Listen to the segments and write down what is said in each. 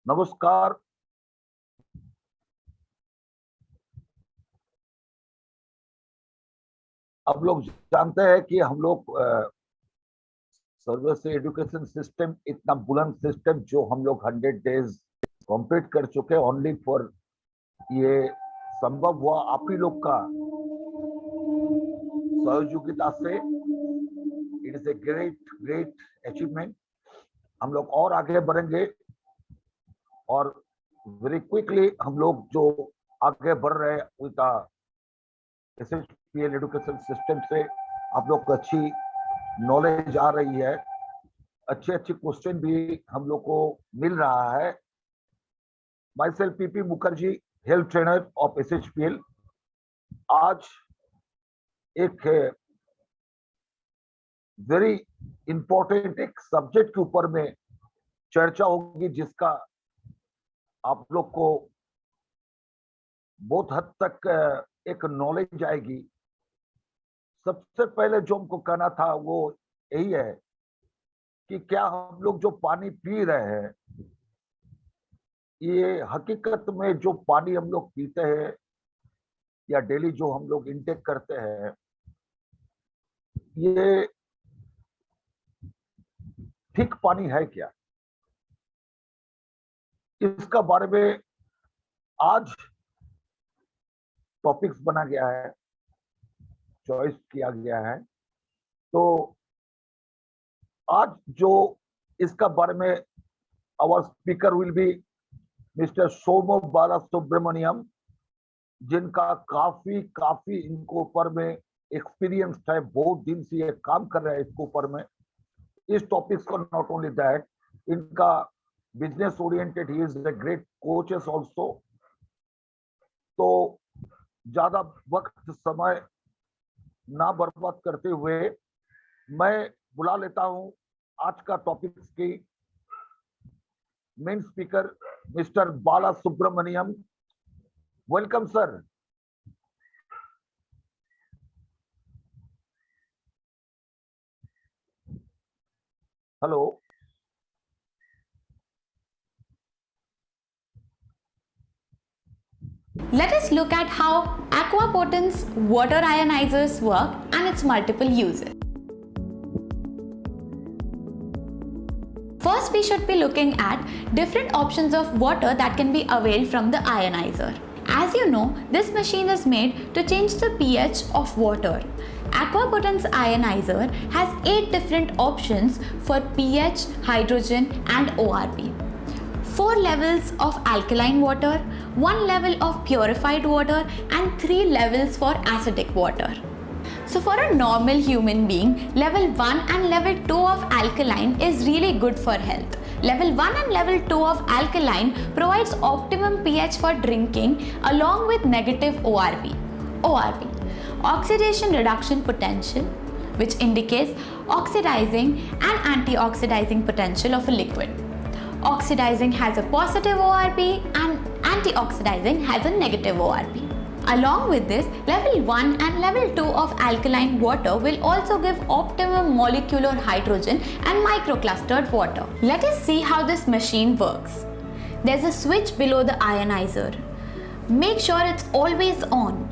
नमस्कार। अब लोग जानते हैं कि हम लोग सर्विस एजुकेशन सिस्टम इतना बुलंद सिस्टम जो हम लोग 100 डेज कंप्लीट कर चुके हैं ओनली फॉर ये संभव हुआ आप ही लोग का सहयोगिता से। It is a great great achievement. हम लोग और आगे बढ़ेंगे और वेरी क्विकली हम लोग जो आगे बढ़ रहे हैं विद एसएचपीएल एजुकेशन सिस्टम से आप लोग को अच्छी नॉलेज आ रही है, अच्छे अच्छे क्वेश्चन भी हम लोग को मिल रहा है। Myself PP Mukherjee, health trainer of SHPL. आज एक वेरी इंपॉर्टेंट एक सब्जेक्ट के ऊपर में चर्चा होगी जिसका आप लोग को बहुत हद तक एक नॉलेज आएगी। सबसे पहले जो हमको कहना था वो यही है कि क्या हम लोग जो पानी पी रहे हैं, ये हकीकत में जो पानी हम लोग पीते हैं या डेली जो हम लोग इंटेक करते हैं, ये ठीक पानी है क्या? इसका बारे में आज टॉपिक्स बना गया है, चॉइस किया गया है। तो आज जो इसका बारे में our speaker will be mister Somo Bala Subramaniam, जिनका काफी इनके ऊपर में एक्सपीरियंस है, बहुत दिन से ये काम कर रहे हैं इसके ऊपर में। इस टॉपिक्स को नॉट ओनली दैट, इनका business oriented, he is a great coaches also. तो ज्यादा वक्त समय ना बर्बाद करते हुए मैं बुला लेता हूं आज का टॉपिक्स की main speaker mister Bala Subramaniam. Welcome sir. Hello. Let us look at how Aquapotence water ionizers work and its multiple uses. First, we should be looking at different options of water that can be availed from the ionizer. As you know, this machine is made to change the pH of water. Aquapotence ionizer has 8 different options for pH, hydrogen and ORP. 4 levels of alkaline water, 1 level of purified water and 3 levels for acidic water. So for a normal human being, level 1 and level 2 of alkaline is really good for health. Level 1 and level 2 of alkaline provides optimum pH for drinking along with negative ORP. ORP, oxidation reduction potential, which indicates oxidizing and antioxidizing potential of a liquid. Oxidizing has a positive ORP and antioxidizing has a negative ORP. Along with this, level 1 and level 2 of alkaline water will also give optimum molecular hydrogen and microclustered water. Let us see how this machine works. There's a switch below the ionizer. Make sure it's always on.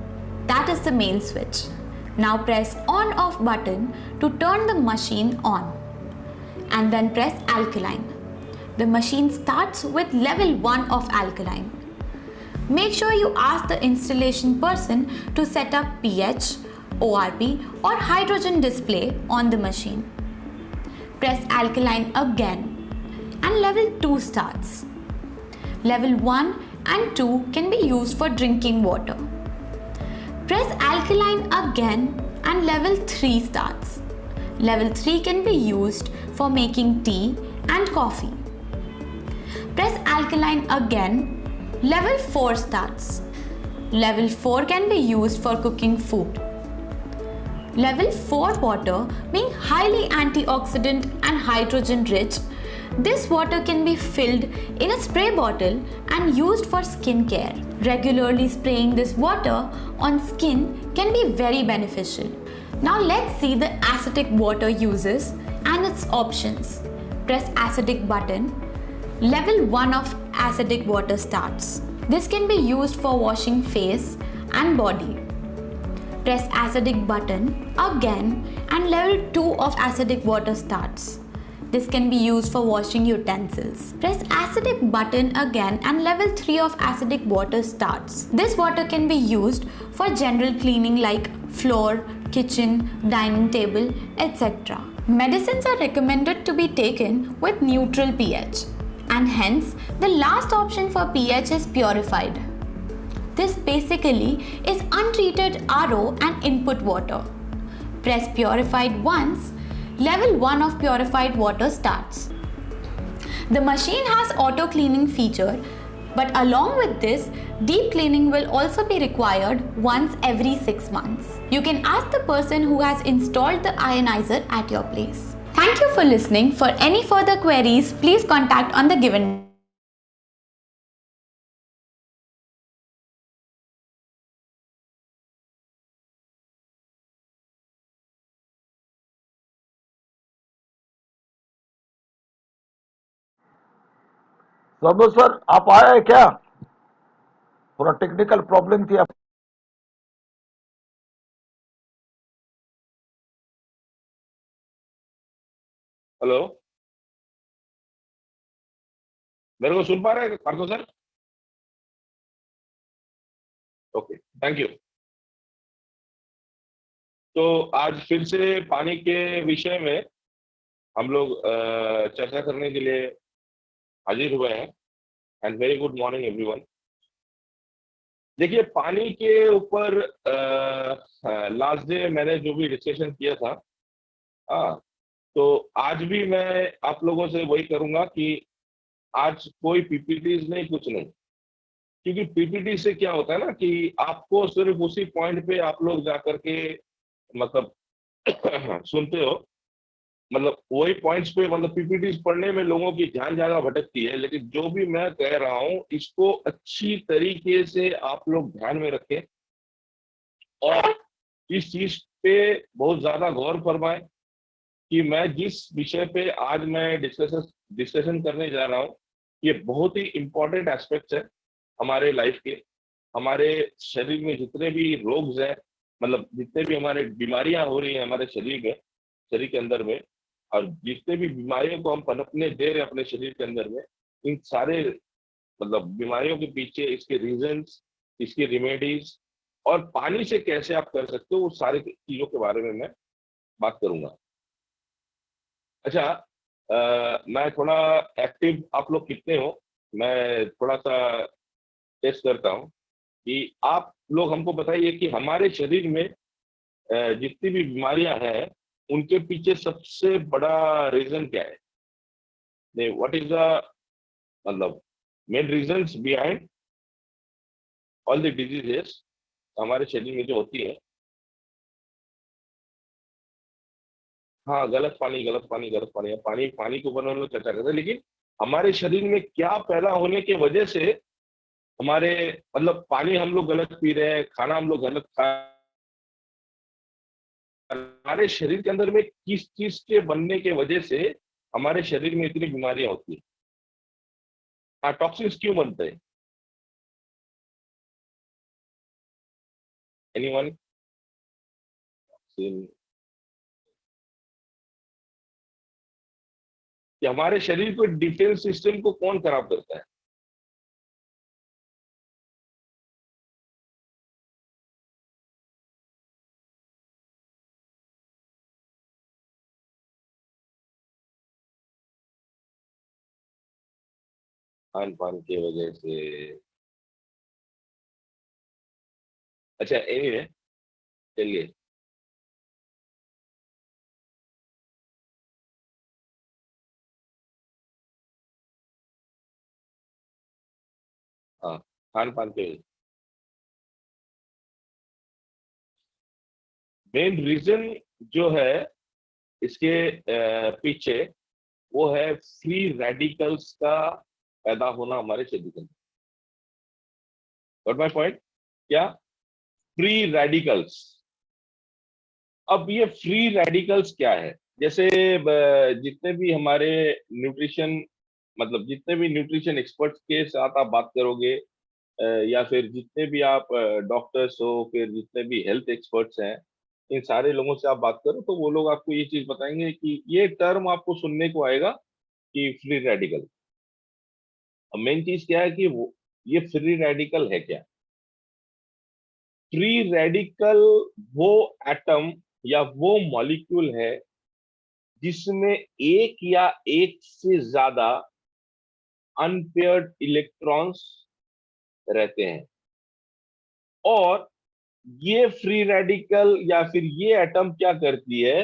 That is the main switch. Now press on/off button to turn the machine on and then press alkaline. The machine starts with level 1 of alkaline. Make sure you ask the installation person to set up pH, ORP or hydrogen display on the machine. Press alkaline again and level 2 starts. Level 1 and 2 can be used for drinking water. Press alkaline again and level 3 starts. Level 3 can be used for making tea and coffee. Press alkaline again, level 4 starts. Level 4 can be used for cooking food. Level 4 water being highly antioxidant and hydrogen rich, this water can be filled in a spray bottle and used for skin care. Regularly spraying this water on skin can be very beneficial. Now let's see the acidic water uses and its options. Press acidic button. Level 1 of acidic water starts. This can be used for washing face and body. Press acidic button again and level 2 of acidic water starts. This can be used for washing utensils. Press acidic button again and level 3 of acidic water starts. This water can be used for general cleaning like floor, kitchen, dining table, etc. Medicines are recommended to be taken with neutral pH, and hence the last option for pH is purified. This basically is untreated RO and input water. Press purified once, level 1 of purified water starts. The machine has auto cleaning feature, but along with this, deep cleaning will also be required once every 6 months. You can ask the person who has installed the ionizer at your place. Thank you for listening. For any further queries, please contact on the given. सब sir आप आए हैं क्या? थोड़ा technical problem थी। Hello, मेरे को सुन पा रहे हैं Partho sir? Okay, thank you. तो आज फिर से पानी के विषय में हम लोग चर्चा करने के लिए हाजिर हुए हैं। And very good morning everyone. देखिए, पानी के ऊपर लास्ट डे मैंने जो भी डिस्कशन किया था, तो आज भी मैं आप लोगों से वही करूंगा कि आज कोई पीपीटीज नहीं, कुछ नहीं। क्योंकि पीपीटी से क्या होता है ना कि आपको सिर्फ उसी पॉइंट पे आप लोग जाकर के मतलब सुनते हो, मतलब वही पॉइंट्स पे, मतलब पीपीटीज पढ़ने में लोगों की ध्यान ज्यादा भटकती है। लेकिन जो भी मैं कह रहा हूं इसको अच्छी तरीके से आप लोग ध्यान में रखें और इस चीज पे बहुत ज्यादा गौर फरमाएं कि मैं जिस विषय पे आज मैं डिस्कशन करने जा रहा हूं, ये बहुत ही इंपॉर्टेंट एस्पेक्ट्स है हमारे लाइफ के। हमारे शरीर में जितने भी रोग हैं, मतलब जितने भी हमारे बीमारियां हो रही हैं हमारे शरीर में, शरीर के अंदर में, और जितने भी बीमारियों को हम पनपने दे रहे हैं अपने शरीर के अंदर में, इन सारे मतलब बीमारियों के पीछे इसके रीजंस, इसकी रेमेडीज और पानी से कैसे आप कर सकते हो, वो सारी चीजों के बारे में मैं बात करूंगा। अच्छा, मैं थोड़ा एक्टिव, आप लोग कितने हो मैं थोड़ा सा टेस्ट करता हूँ कि आप लोग हमको बताइए कि हमारे शरीर में जितनी भी बीमारियां हैं उनके पीछे सबसे बड़ा रीजन क्या है? व्हाट इज द मतलब main reasons behind all the diseases हमारे शरीर में जो होती है? हाँ, गलत पानी, गलत पानी, गलत पानी। पानी पानी के ऊपर हम लोग चर्चा करते हैं, लेकिन हमारे शरीर में क्या पैदा होने की वजह से हमारे मतलब पानी हम लोग गलत पी रहे हैं, खाना हम लोग गलत खा, हमारे शरीर के अंदर में किस चीज के बनने के वजह से हमारे शरीर में इतनी बीमारियां होती है? हाँ, टॉक्सिन्स क्यों बनते हैं? एनीवन? कि हमारे शरीर को डिफेंस सिस्टम को कौन खराब करता है? खान पान की वजह से। अच्छा, एनीवे, चलिए। हाँ, खान पान की वजह। मेन रीजन जो है इसके पीछे वो है फ्री रेडिकल्स का पैदा होना हमारे शरीर के अंदर। Got my point? क्या? Free radicals. अब ये फ्री रेडिकल्स क्या है? जैसे जितने भी हमारे न्यूट्रिशन मतलब जितने भी न्यूट्रिशन एक्सपर्ट्स के साथ आप बात करोगे, या फिर जितने भी आप डॉक्टर्स हो, फिर जितने भी हेल्थ एक्सपर्ट्स हैं, इन सारे लोगों से आप बात करो तो वो लोग आपको ये चीज बताएंगे कि ये टर्म आपको सुनने को आएगा कि फ्री रेडिकल। अब मेन चीज क्या है कि वो ये फ्री रेडिकल है क्या? फ्री रेडिकल वो एटम या वो मॉलिक्यूल है जिसमें एक या एक से ज्यादा अनपेयर्ड इलेक्ट्रॉन्स रहते हैं। और ये फ्री रेडिकल या फिर ये एटम क्या करती है,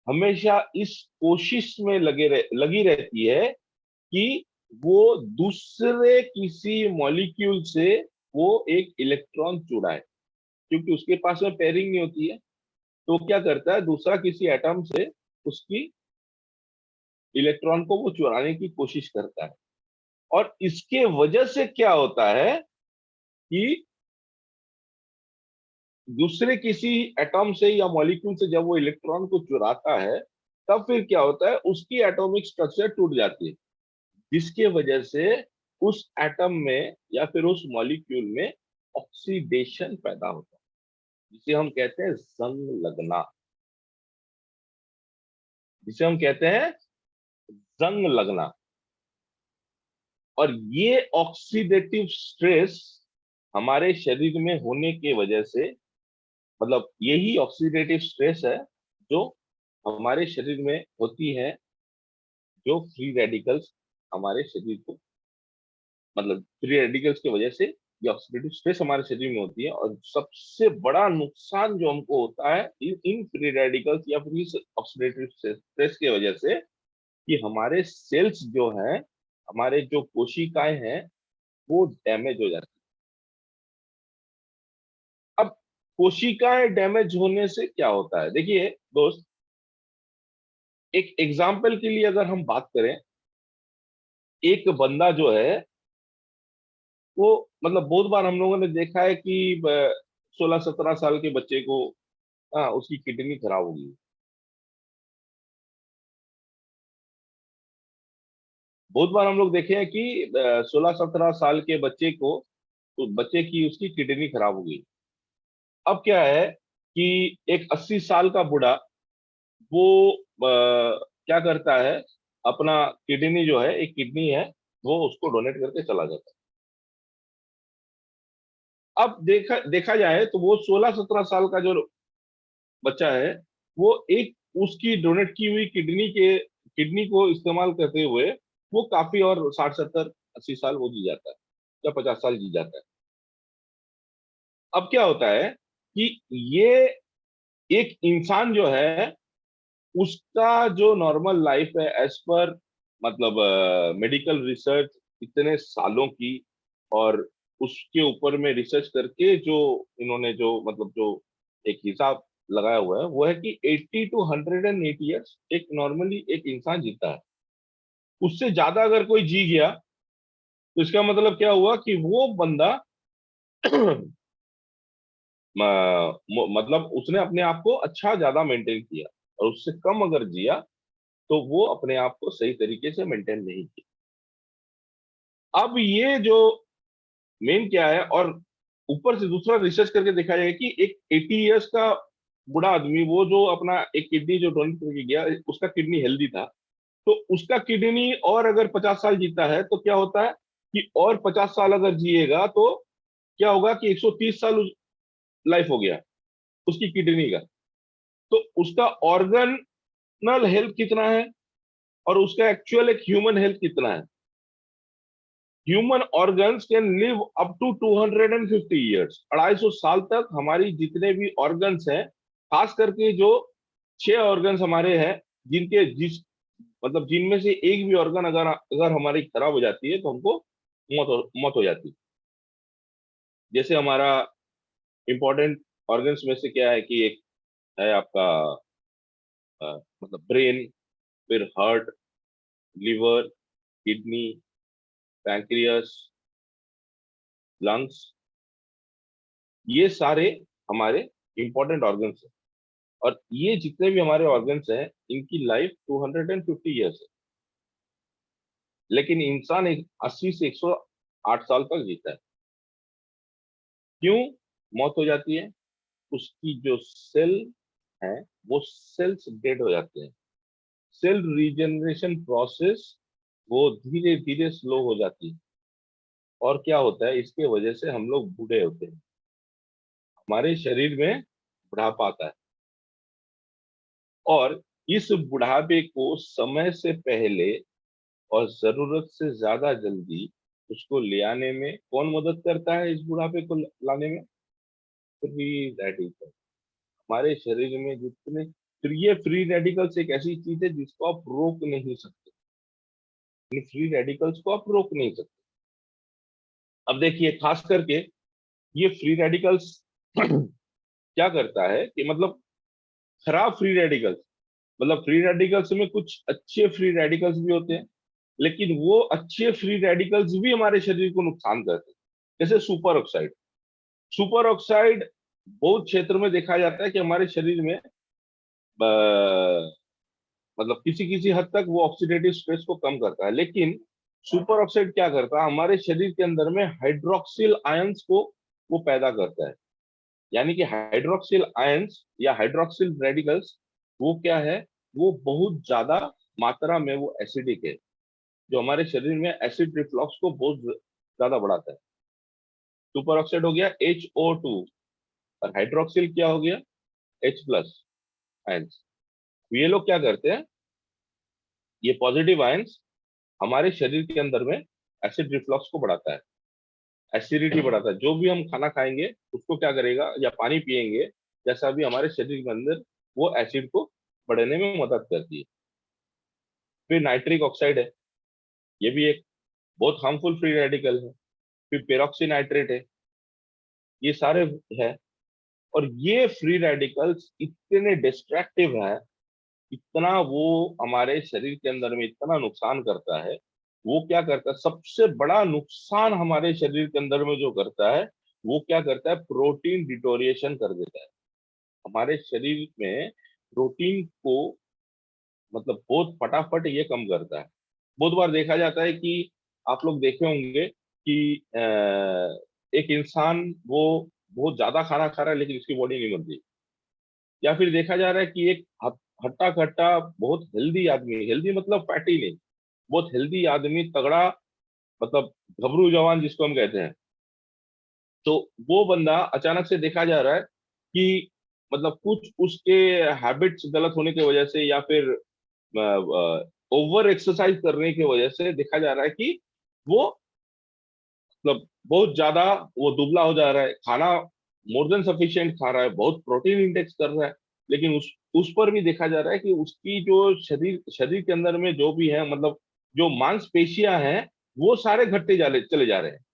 हमेशा इस कोशिश में लगी रहती है कि वो दूसरे किसी मॉलिक्यूल से वो एक इलेक्ट्रॉन चुराए, क्योंकि उसके पास में पेयरिंग नहीं होती है। तो वो क्या करता है, दूसरा किसी एटम से उसकी इलेक्ट्रॉन को वो चुराने की कोशिश करता है। और इसके वजह से क्या होता है कि दूसरे किसी एटॉम से या मॉलिक्यूल से जब वो इलेक्ट्रॉन को चुराता है, तब फिर क्या होता है, उसकी एटॉमिक स्ट्रक्चर टूट जाती है, जिसके वजह से उस एटम में या फिर उस मॉलिक्यूल में ऑक्सीडेशन पैदा होता है, जिसे हम कहते हैं जंग लगना। जिसे हम कहते हैं जंग लगना। और ये ऑक्सीडेटिव स्ट्रेस हमारे शरीर में होने की वजह से, मतलब यही ऑक्सीडेटिव स्ट्रेस है जो हमारे शरीर में होती है, जो फ्री रेडिकल्स हमारे शरीर को, मतलब फ्री रेडिकल्स की वजह से ये ऑक्सीडेटिव स्ट्रेस हमारे शरीर में होती है। और सबसे बड़ा नुकसान जो हमको होता है इन फ्री रेडिकल्स या फिर इस ऑक्सीडेटिव स्ट्रेस की वजह से, कि हमारे सेल्स जो हैं, हमारे जो कोशिकाएं हैं, वो डैमेज हो जाती है। अब कोशिकाएं डैमेज होने से क्या होता है, देखिए दोस्त, एक एग्जाम्पल के लिए अगर हम बात करें, एक बंदा जो है वो, मतलब बहुत बार हम लोगों ने देखा है कि 16-17 साल के बच्चे को, हाँ, उसकी किडनी खराब होगी। बहुत बार हम लोग देखे हैं कि 16-17 साल के बच्चे को, तो बच्चे की उसकी किडनी खराब हो गई। अब क्या है कि एक 80 साल का बूढ़ा, वो क्या करता है, अपना किडनी जो है, एक किडनी है, वो उसको डोनेट करके चला जाता है। अब देखा देखा जाए तो वो 16-17 साल का जो बच्चा है, वो एक उसकी डोनेट की हुई किडनी को इस्तेमाल करते हुए वो काफी और 60-70-80 साल वो जी जाता है, या 50 साल जी जाता है। अब क्या होता है कि ये एक इंसान जो है, उसका जो नॉर्मल लाइफ है एज पर, मतलब मेडिकल रिसर्च इतने सालों की, और उसके ऊपर में रिसर्च करके जो इन्होंने जो, मतलब जो एक हिसाब लगाया हुआ है, वो है कि 80 to 108 ईयर्स एक नॉर्मली एक इंसान जीता है। उससे ज्यादा अगर कोई जी गया, तो इसका मतलब क्या हुआ कि वो बंदा मतलब उसने अपने आप को अच्छा ज्यादा मेंटेन किया। और उससे कम अगर जिया, तो वो अपने आप को सही तरीके से मेंटेन नहीं किया। अब ये जो मेन क्या है, और ऊपर से दूसरा रिसर्च करके देखा जाएगा कि एक 80 ईयर्स का बूढ़ा आदमी, वो जो अपना एक किडनी जो डोनेट करके गया, उसका किडनी हेल्दी था, तो उसका किडनी और अगर 50 साल जीता है, तो क्या होता है कि और 50 साल अगर जिएगा, तो क्या होगा कि 130 साल लाइफ हो गया उसकी किडनी का। तो उसका ऑर्गनल हेल्थ कितना है, और उसका एक्चुअल एक ह्यूमन हेल्थ कितना है। Human organs can live up to 250 years, 250 साल तक हमारी जितने भी ऑर्गन्स हैं, खास करके जो 6 ऑर्गन्स हमारे हैं, जिनके जिस मतलब जिनमें से एक भी ऑर्गन अगर अगर हमारी खराब हो जाती है, तो हमको मौत हो जाती है। जैसे हमारा इंपॉर्टेंट ऑर्गन्स में से क्या है कि एक है आपका मतलब ब्रेन, फिर heart, liver, kidney, pancreas, lungs, ये सारे हमारे इंपॉर्टेंट ऑर्गन्स हैं। और ये जितने भी हमारे ऑर्गन्स हैं, इनकी लाइफ 250 ईयर्स है। लेकिन इंसान 80 से 108 साल तक जीता है। क्यों मौत हो जाती है? उसकी जो सेल है वो सेल्स डेड हो जाते हैं। सेल रीजनरेशन प्रोसेस वो धीरे धीरे स्लो हो जाती है। और क्या होता है, इसके वजह से हम लोग बूढ़े होते हैं, हमारे शरीर में बुढ़ापा आता है। और इस बुढ़ापे को समय से पहले और जरूरत से ज्यादा जल्दी उसको ले आने में कौन मदद करता है? इस बुढ़ापे को लाने में फ्री रेडिकल। हमारे शरीर में जितने, फिर ये फ्री रेडिकल्स एक ऐसी चीज है जिसको आप रोक नहीं सकते। फ्री रेडिकल्स को आप रोक नहीं सकते। अब देखिए, खास करके ये फ्री रेडिकल्स क्या करता है कि मतलब खराब फ्री रेडिकल्स, मतलब फ्री रेडिकल्स में कुछ अच्छे फ्री रेडिकल्स भी होते हैं, लेकिन वो अच्छे फ्री रेडिकल्स भी हमारे शरीर को नुकसान करते हैं। जैसे सुपर ऑक्साइड। सुपर ऑक्साइड बहुत क्षेत्र में देखा जाता है कि हमारे शरीर में मतलब किसी किसी हद तक वो ऑक्सीडेटिव स्ट्रेस को कम करता है, लेकिन सुपर ऑक्साइड क्या करता है, हमारे शरीर के अंदर में हाइड्रोक्सिल आयंस को वो पैदा करता है। यानी कि हाइड्रोक्सिल आयंस या हाइड्रोक्सिल रेडिकल्स वो क्या है, वो बहुत ज्यादा मात्रा में वो एसिडिक है, जो हमारे शरीर में एसिड रिफ्लक्स को बहुत ज्यादा बढ़ाता है। सुपर ऑक्साइड हो गया HO2 और हाइड्रोक्सिल क्या हो गया, H+ आयंस। ये लोग क्या करते हैं, ये पॉजिटिव आयंस हमारे शरीर के अंदर में एसिड रिफ्लक्स को बढ़ाता है, एसिडिटी बढ़ाता है। जो भी हम खाना खाएंगे उसको क्या करेगा, या पानी पिएंगे, जैसा भी हमारे शरीर के अंदर वो एसिड को बढ़ने में मदद करती है। फिर नाइट्रिक ऑक्साइड है, ये भी एक बहुत हार्मफुल फ्री रेडिकल है। फिर पेरोक्सीनाइट्रेट है, ये सारे है। और ये फ्री रेडिकल्स इतने डिस्ट्रक्टिव है, इतना वो हमारे शरीर के अंदर में इतना नुकसान करता है। वो क्या करता है, सबसे बड़ा नुकसान हमारे शरीर के अंदर में जो करता है, वो क्या करता है, प्रोटीन डिटोरिएशन कर देता है। हमारे शरीर में प्रोटीन को मतलब बहुत फटाफट ये कम करता है। बहुत बार देखा जाता है कि आप लोग देखे होंगे कि एक इंसान वो बहुत ज्यादा खाना खा रहा है लेकिन उसकी बॉडी नहीं बनती। या फिर देखा जा रहा है कि एक हट्टा कट्टा बहुत हेल्दी आदमी, हेल्दी मतलब फैटी नहीं, बहुत हेल्दी आदमी, तगड़ा, मतलब घबरू जवान जिसको हम कहते हैं, तो वो बंदा अचानक से देखा जा रहा है कि मतलब कुछ उसके हैबिट्स गलत होने की वजह से या फिर ओवर एक्सरसाइज करने की वजह से देखा जा रहा है कि वो मतलब बहुत ज्यादा वो दुबला हो जा रहा है। खाना मोर देन सफिशिएंट खा रहा है, बहुत प्रोटीन इंटेक्स कर रहा है, लेकिन उस पर भी देखा जा रहा है कि उसकी जो शरीर शरीर के अंदर में जो भी है, मतलब जो मांसपेशियां हैं, वो सारे घटते चले जा रहे हैं।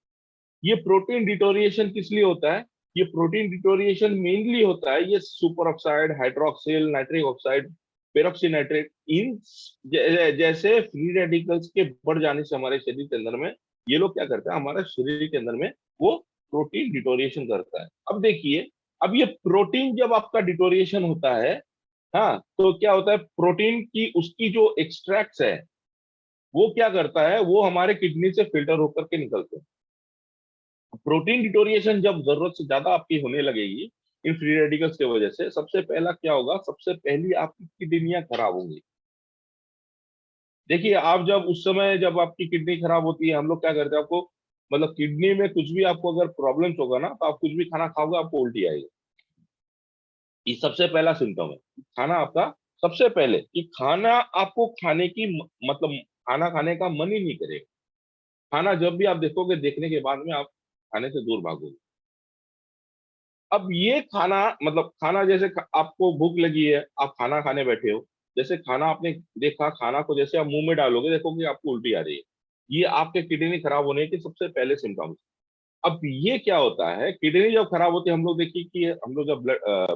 ये प्रोटीन डिटोरिएशन किस लिए होता है? ये प्रोटीन डिटोरिएशन मेनली होता है, ये super oxide, hydroxyl, nitric oxide, peroxynitrite, इन जैसे फ्री रेडिकल्स के बढ़ जाने से हमारे शरीर के अंदर में ये लोग क्या करते हैं, हमारे शरीर के अंदर में वो प्रोटीन डिटोरिएशन करता है। अब देखिए, अब ये प्रोटीन जब आपका डिटोरिएशन होता है, हाँ, तो क्या होता है, प्रोटीन की उसकी जो एक्सट्रैक्ट्स है वो क्या करता है, वो हमारे किडनी से फिल्टर होकर के निकलते हैं। प्रोटीन डिटोरिएशन जब जरूरत से ज्यादा आपकी होने लगेगी इन फ्री रेडिकल्स की वजह से, सबसे पहला क्या होगा, सबसे पहली आपकी किडनियां खराब होंगी। देखिए, आप जब उस समय जब आपकी किडनी खराब होती है, हम लोग क्या करते हैं, आपको मतलब किडनी में कुछ भी आपको अगर प्रॉब्लम्स होगा ना, तो आप कुछ भी खाना खाओगे आपको उल्टी आएगी। ये सबसे पहला सिम्टम है। खाना आपका सबसे पहले कि खाना आपको खाने की मतलब खाना खाने का मन ही नहीं करेगा। खाना जब भी आप देखोगे, देखने के बाद में आप खाने से दूर भागोगे। अब ये खाना मतलब खाना जैसे आपको भूख लगी है, आप खाना खाने बैठे हो, जैसे खाना आपने देखा, खाना को जैसे आप मुंह में डालोगे देखोगे आपको उल्टी आ रही है। ये आपके किडनी खराब होने के सबसे पहले सिम्टम्स। अब ये क्या होता है, किडनी जब खराब होती है, हम लोग देखिए कि हम लोग जब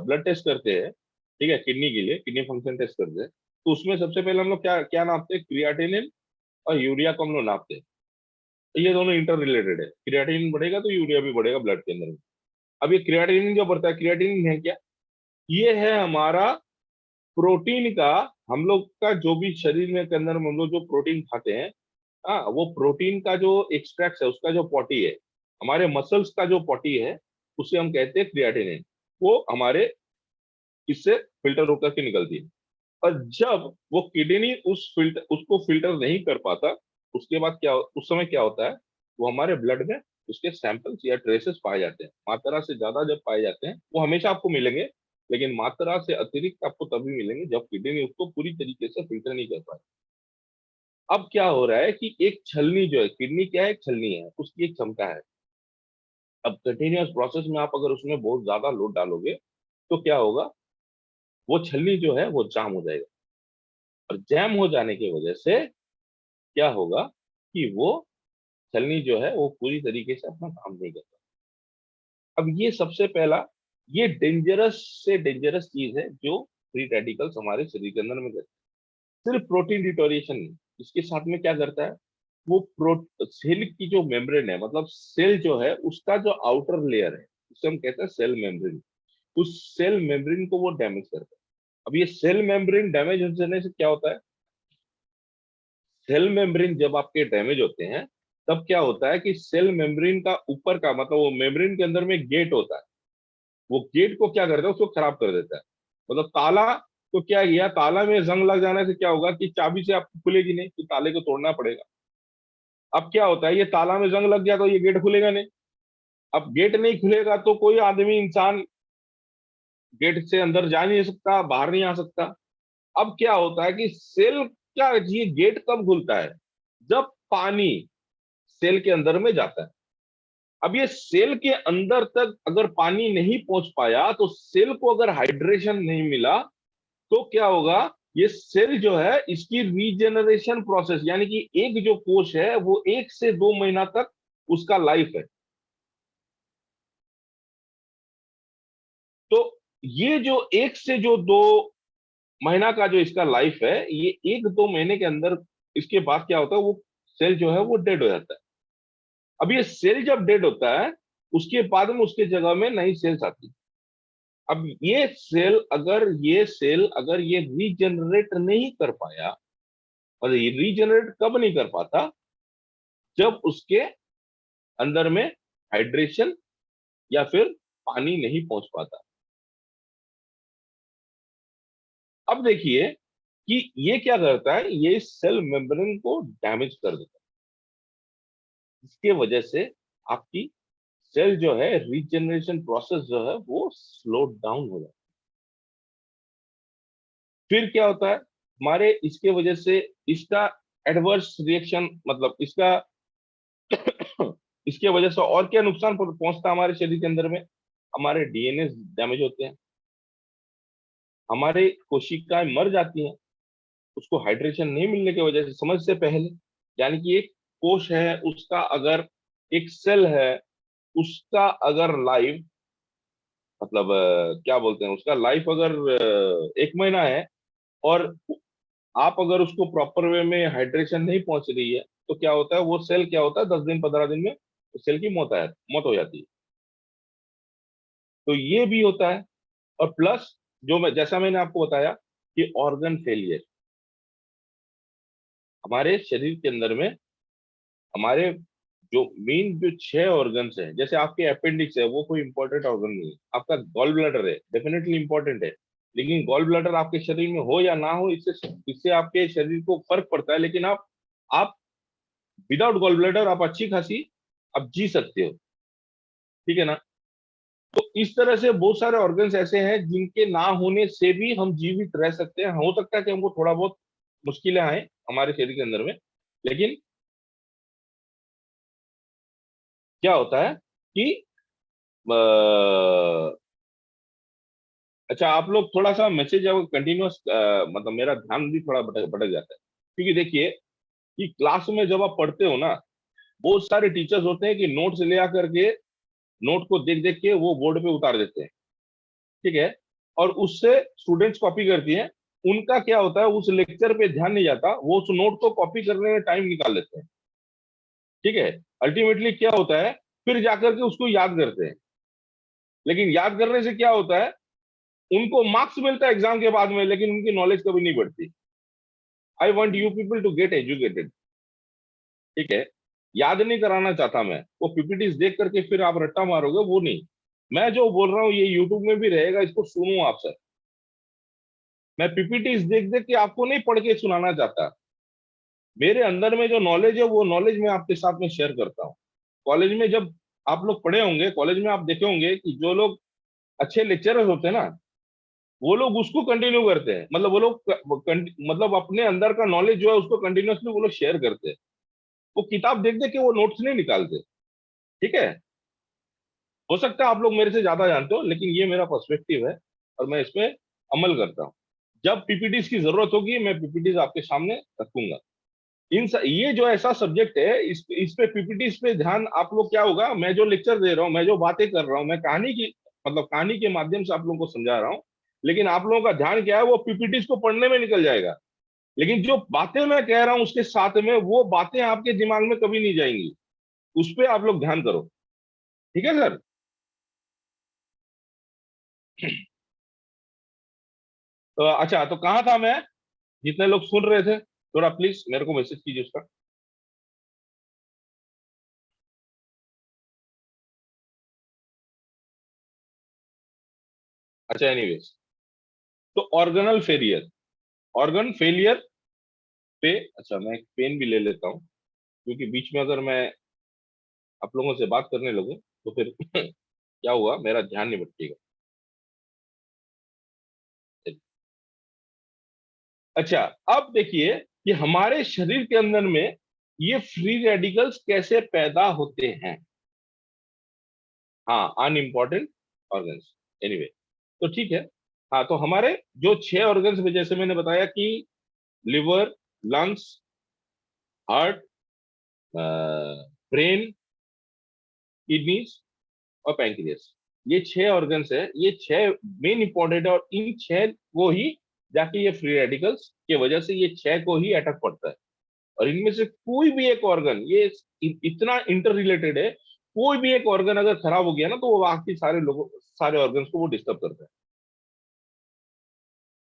ब्लड टेस्ट करते हैं, ठीक है, किडनी के लिए किडनी फंक्शन टेस्ट करते हैं, तो उसमें सबसे पहले हम लोग क्या क्या नापते हैं, क्रिएटिनिन और यूरिया को हम लोग नापते हैं। तो ये दोनों इंटर रिलेटेड है, क्रिएटिनिन बढ़ेगा तो यूरिया भी बढ़ेगा ब्लड के अंदर में। अब ये क्रिएटिनिन जो बढ़ता है, क्रिएटिनिन है क्या, ये है हमारा प्रोटीन का, हम लोग का जो भी शरीर में के अंदर में हम लोग जो प्रोटीन खाते हैं, हाँ, वो प्रोटीन का जो एक्सट्रैक्ट है, उसका जो पॉटी है, हमारे मसल्स का जो पॉटी है, उसे हम कहते हैं क्रिएटिनिन। वो हमारे इससे फिल्टर होकर के निकलती है। और जब वो किडनी उसको फिल्टर नहीं कर पाता, उसके बाद क्या, उस समय क्या होता है, वो हमारे ब्लड में उसके सैंपल्स या ट्रेसेस पाए जाते हैं। मात्रा से ज्यादा जब पाए जाते हैं, वो हमेशा आपको मिलेंगे, लेकिन मात्रा से अतिरिक्त आपको तभी मिलेंगे जब किडनी उसको पूरी तरीके से फिल्टर नहीं कर पाए। अब क्या हो रहा है कि एक छलनी जो है, किडनी क्या है, एक छलनी है, उसकी एक क्षमता है। अब कंटिन्यूअस प्रोसेस में आप अगर उसमें बहुत ज्यादा लोड डालोगे तो क्या होगा, वो छलनी जो है वो जाम हो जाएगा। और जैम हो जाने की वजह से क्या होगा कि वो छलनी जो है वो पूरी तरीके से अपना काम नहीं करता। अब ये सबसे पहला, ये डेंजरस से डेंजरस चीज है जो फ्री रेडिकल्स हमारे शरीर के अंदर में करते हैं। सिर्फ प्रोटीन डिटोरिएशन नहीं, इसके साथ में क्या करता है, वो सेल की जो मेम्ब्रेन है, मतलब सेल जो है उसका जो आउटर लेयर है, उसे हम कहते हैं सेल मेम्ब्रेन। उस सेल मेम्ब्रेन को वो डैमेज करता है। अब ये सेल मेम्ब्रेन डैमेज हो जाने से क्या होता है, सेल मेम्ब्रेन जब आपके डैमेज होते हैं, तब क्या होता है कि सेल मेम्ब्रेन का ऊपर का, मतलब वो मेम्ब्रेन के अंदर में गेट होता है, वो गेट को क्या करता है, उसको खराब कर देता है। मतलब ताला को क्या किया, ताला में जंग लग जाने से क्या होगा कि चाबी से आपको खुलेगी नहीं, कि ताले को तोड़ना पड़ेगा। अब क्या होता है, ये ताला में जंग लग गया तो ये गेट खुलेगा नहीं। अब गेट नहीं खुलेगा तो कोई आदमी इंसान गेट से अंदर जा नहीं सकता, बाहर नहीं आ सकता। अब क्या होता है कि सेल का ये गेट कब खुलता है, जब पानी सेल के अंदर में जाता है। अब ये सेल के अंदर तक अगर पानी नहीं पहुंच पाया, तो सेल को अगर हाइड्रेशन नहीं मिला, तो क्या होगा, ये सेल जो है इसकी रीजेनरेशन प्रोसेस, यानी कि एक जो कोश है वो 1 से 2 महीना तक उसका लाइफ है। तो ये जो 1 से 2 महीना का जो इसका लाइफ है, ये 1-2 महीने के अंदर इसके बाद क्या होता है, वो सेल जो है वो डेड हो जाता है। अब ये सेल जब डेड होता है, उसके बाद में उसके जगह में नई सेल्स आती है। अब ये सेल अगर ये रीजनरेट नहीं कर पाया, और ये रीजनरेट कब नहीं कर पाता, जब उसके अंदर में हाइड्रेशन या फिर पानी नहीं पहुंच पाता। अब देखिए कि ये क्या करता है, ये सेल मेम्ब्रेन को डैमेज कर देता है। इसके वजह से आपकी सेल जो है, रीजनरेशन प्रोसेस जो है वो स्लो डाउन हो जाता है। फिर क्या होता है, हमारे इसके वजह से इसका एडवर्स रिएक्शन, मतलब इसका इसके वजह से और क्या नुकसान पहुंचता है हमारे शरीर के अंदर में, हमारे डीएनए डैमेज होते हैं, हमारे कोशिकाएं मर जाती हैं उसको हाइड्रेशन नहीं मिलने की वजह से समय से पहले। यानी कि एक कोश है, उसका अगर एक सेल है, उसका अगर लाइफ, मतलब क्या बोलते हैं, उसका लाइफ अगर 1 महीना है, और आप अगर उसको प्रॉपर वे में हाइड्रेशन नहीं पहुंच रही है, तो क्या होता है, वो सेल क्या होता है, 10 दिन 15 दिन में उस सेल की मौत हो जाती है। तो ये भी होता है। और प्लस जो मैं, जैसा मैंने आपको बताया कि ऑर्गन फेलियर, हमारे शरीर के अंदर में हमारे जो मेन जो 6 ऑर्गन्स हैं, जैसे आपके अपेंडिक्स है, वो कोई इंपॉर्टेंट ऑर्गन नहीं है। आपका गॉल ब्लैडर है, डेफिनेटली इंपॉर्टेंट है, लेकिन गॉल ब्लैडर आपके शरीर में हो या ना हो, इससे इससे आपके शरीर को फर्क पड़ता है। लेकिन आप विदाउट गॉल ब्लैडर आप अच्छी खासी आप जी सकते हो, ठीक है ना। तो इस तरह से बहुत सारे ऑर्गन्स ऐसे हैं जिनके ना होने से भी हम जीवित रह सकते हैं। हो सकता है कि हमको थोड़ा बहुत मुश्किलें आए हमारे शरीर के अंदर में, लेकिन क्या होता है कि अ, अच्छा, आप लोग थोड़ा सा मैसेज जब कंटिन्यूअस, मतलब मेरा ध्यान भी थोड़ा भटक भटक जाता है, क्योंकि देखिए कि क्लास में जब आप पढ़ते हो ना, बहुत सारे टीचर्स होते हैं कि नोट्स ले आकर के नोट को देख देख के वो बोर्ड पे उतार देते हैं, ठीक है, और उससे स्टूडेंट्स कॉपी करती हैं। उनका क्या होता है, उस लेक्चर पे ध्यान नहीं जाता, वो उस नोट को कॉपी करने में टाइम निकाल लेते हैं, ठीक है। अल्टीमेटली क्या होता है, फिर जाकर के उसको याद करते हैं, लेकिन याद करने से क्या होता है, उनको मार्क्स मिलता है एग्जाम के बाद में, लेकिन उनकी नॉलेज कभी नहीं बढ़ती। I want you people to get educated, ठीक है, याद नहीं कराना चाहता मैं, वो पीपीटीज देख करके फिर आप रट्टा मारोगे, वो नहीं। मैं जो बोल रहा हूँ ये यूट्यूब में भी रहेगा, इसको सुनो आप सर। मैं पीपीटीज देख देख के आपको नहीं पढ़ के सुनाना चाहता। मेरे अंदर में जो नॉलेज है वो नॉलेज मैं आपके साथ में शेयर करता हूँ। कॉलेज में जब आप लोग पढ़े होंगे, कॉलेज में आप देखे होंगे कि जो लोग अच्छे लेक्चरर होते हैं ना, वो लोग उसको कंटिन्यू करते हैं, मतलब वो लोग मतलब अपने अंदर का नॉलेज जो है उसको कंटिन्यूअसली वो लोग शेयर करते हैं। वो किताब देख देख के वो नोट्स नहीं निकालते। ठीक है, हो सकता है आप लोग मेरे से ज्यादा जानते हो, लेकिन ये मेरा पर्सपेक्टिव है और मैं इसमें अमल करता हूँ। जब पीपीटीज की जरूरत होगी मैं पीपीटीज आपके सामने रखूंगा। ये जो ऐसा सब्जेक्ट है, इस पे पीपीटीज पे ध्यान आप लोग, क्या होगा, मैं जो लेक्चर दे रहा हूँ, मैं जो बातें कर रहा हूँ, मैं कहानी की मतलब कहानी के माध्यम से आप लोगों को समझा रहा हूँ, लेकिन आप लोगों का ध्यान क्या है, वो पीपीटीज को पढ़ने में निकल जाएगा। लेकिन जो बातें मैं कह रहा हूँ उसके साथ में वो बातें आपके दिमाग में कभी नहीं जाएंगी, उस पर आप लोग ध्यान करो। ठीक है सर? तो अच्छा, तो कहाँ था मैं? जितने लोग सुन रहे थे थोड़ा प्लीज मेरे को मैसेज कीजिए उसका। अच्छा, एनीवेज, तो ऑर्गेनल फेलियर, ऑर्गन फेलियर पे, अच्छा मैं एक पेन भी ले लेता हूँ, क्योंकि बीच में अगर मैं आप लोगों से बात करने लगूं तो फिर क्या हुआ, मेरा ध्यान नहीं भटकेगा। अच्छा, अब देखिए कि हमारे शरीर के अंदर में ये फ्री रेडिकल्स कैसे पैदा होते हैं। हाँ, अनइम्पॉर्टेंट ऑर्गन्स, एनीवे, तो ठीक है। हाँ, तो हमारे जो 6 ऑर्गन्स में, जैसे मैंने बताया कि liver, lungs, heart, brain, kidneys और पैंक्रियास, ये 6 ऑर्गन्स है। ये 6 मेन इंपॉर्टेंट है, और इन 6 को ही जाके ये फ्री रेडिकल्स के वजह से ये 6 को ही अटैक पड़ता है। और इनमें से कोई भी एक ऑर्गन, ये इतना इंटर रिलेटेड है, कोई भी एक ऑर्गन अगर खराब हो गया ना, तो वो बाकी सारे लोगों, सारे ऑर्गन्स को वो डिस्टर्ब करता है।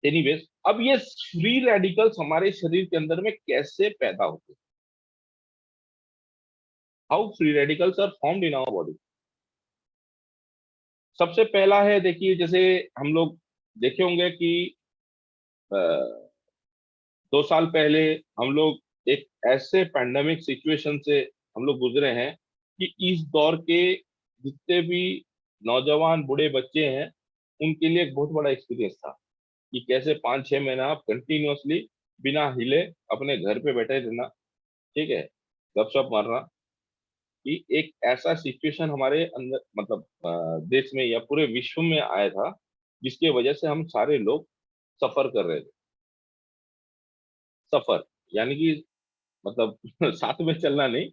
एनीवेज, अब ये फ्री रेडिकल्स हमारे शरीर के अंदर में कैसे पैदा होते हैं? How free radicals are formed in our body. सबसे पहला है, देखिए, जैसे हम लोग देखे होंगे कि 2 साल पहले हम लोग एक ऐसे पैंडेमिक सिचुएशन से हम लोग गुजरे हैं कि इस दौर के जितने भी नौजवान बूढ़े बच्चे हैं, उनके लिए एक बहुत बड़ा एक्सपीरियंस था कि कैसे 5-6 महीना आप कंटिन्यूअसली बिना हिले अपने घर पे बैठे रहना, ठीक है, गपशप मारना, कि एक ऐसा सिचुएशन हमारे अंदर, मतलब देश में या पूरे विश्व में आया था, जिसके वजह से हम सारे लोग सफर कर रहे थे। सफर यानी कि मतलब साथ में चलना नहीं,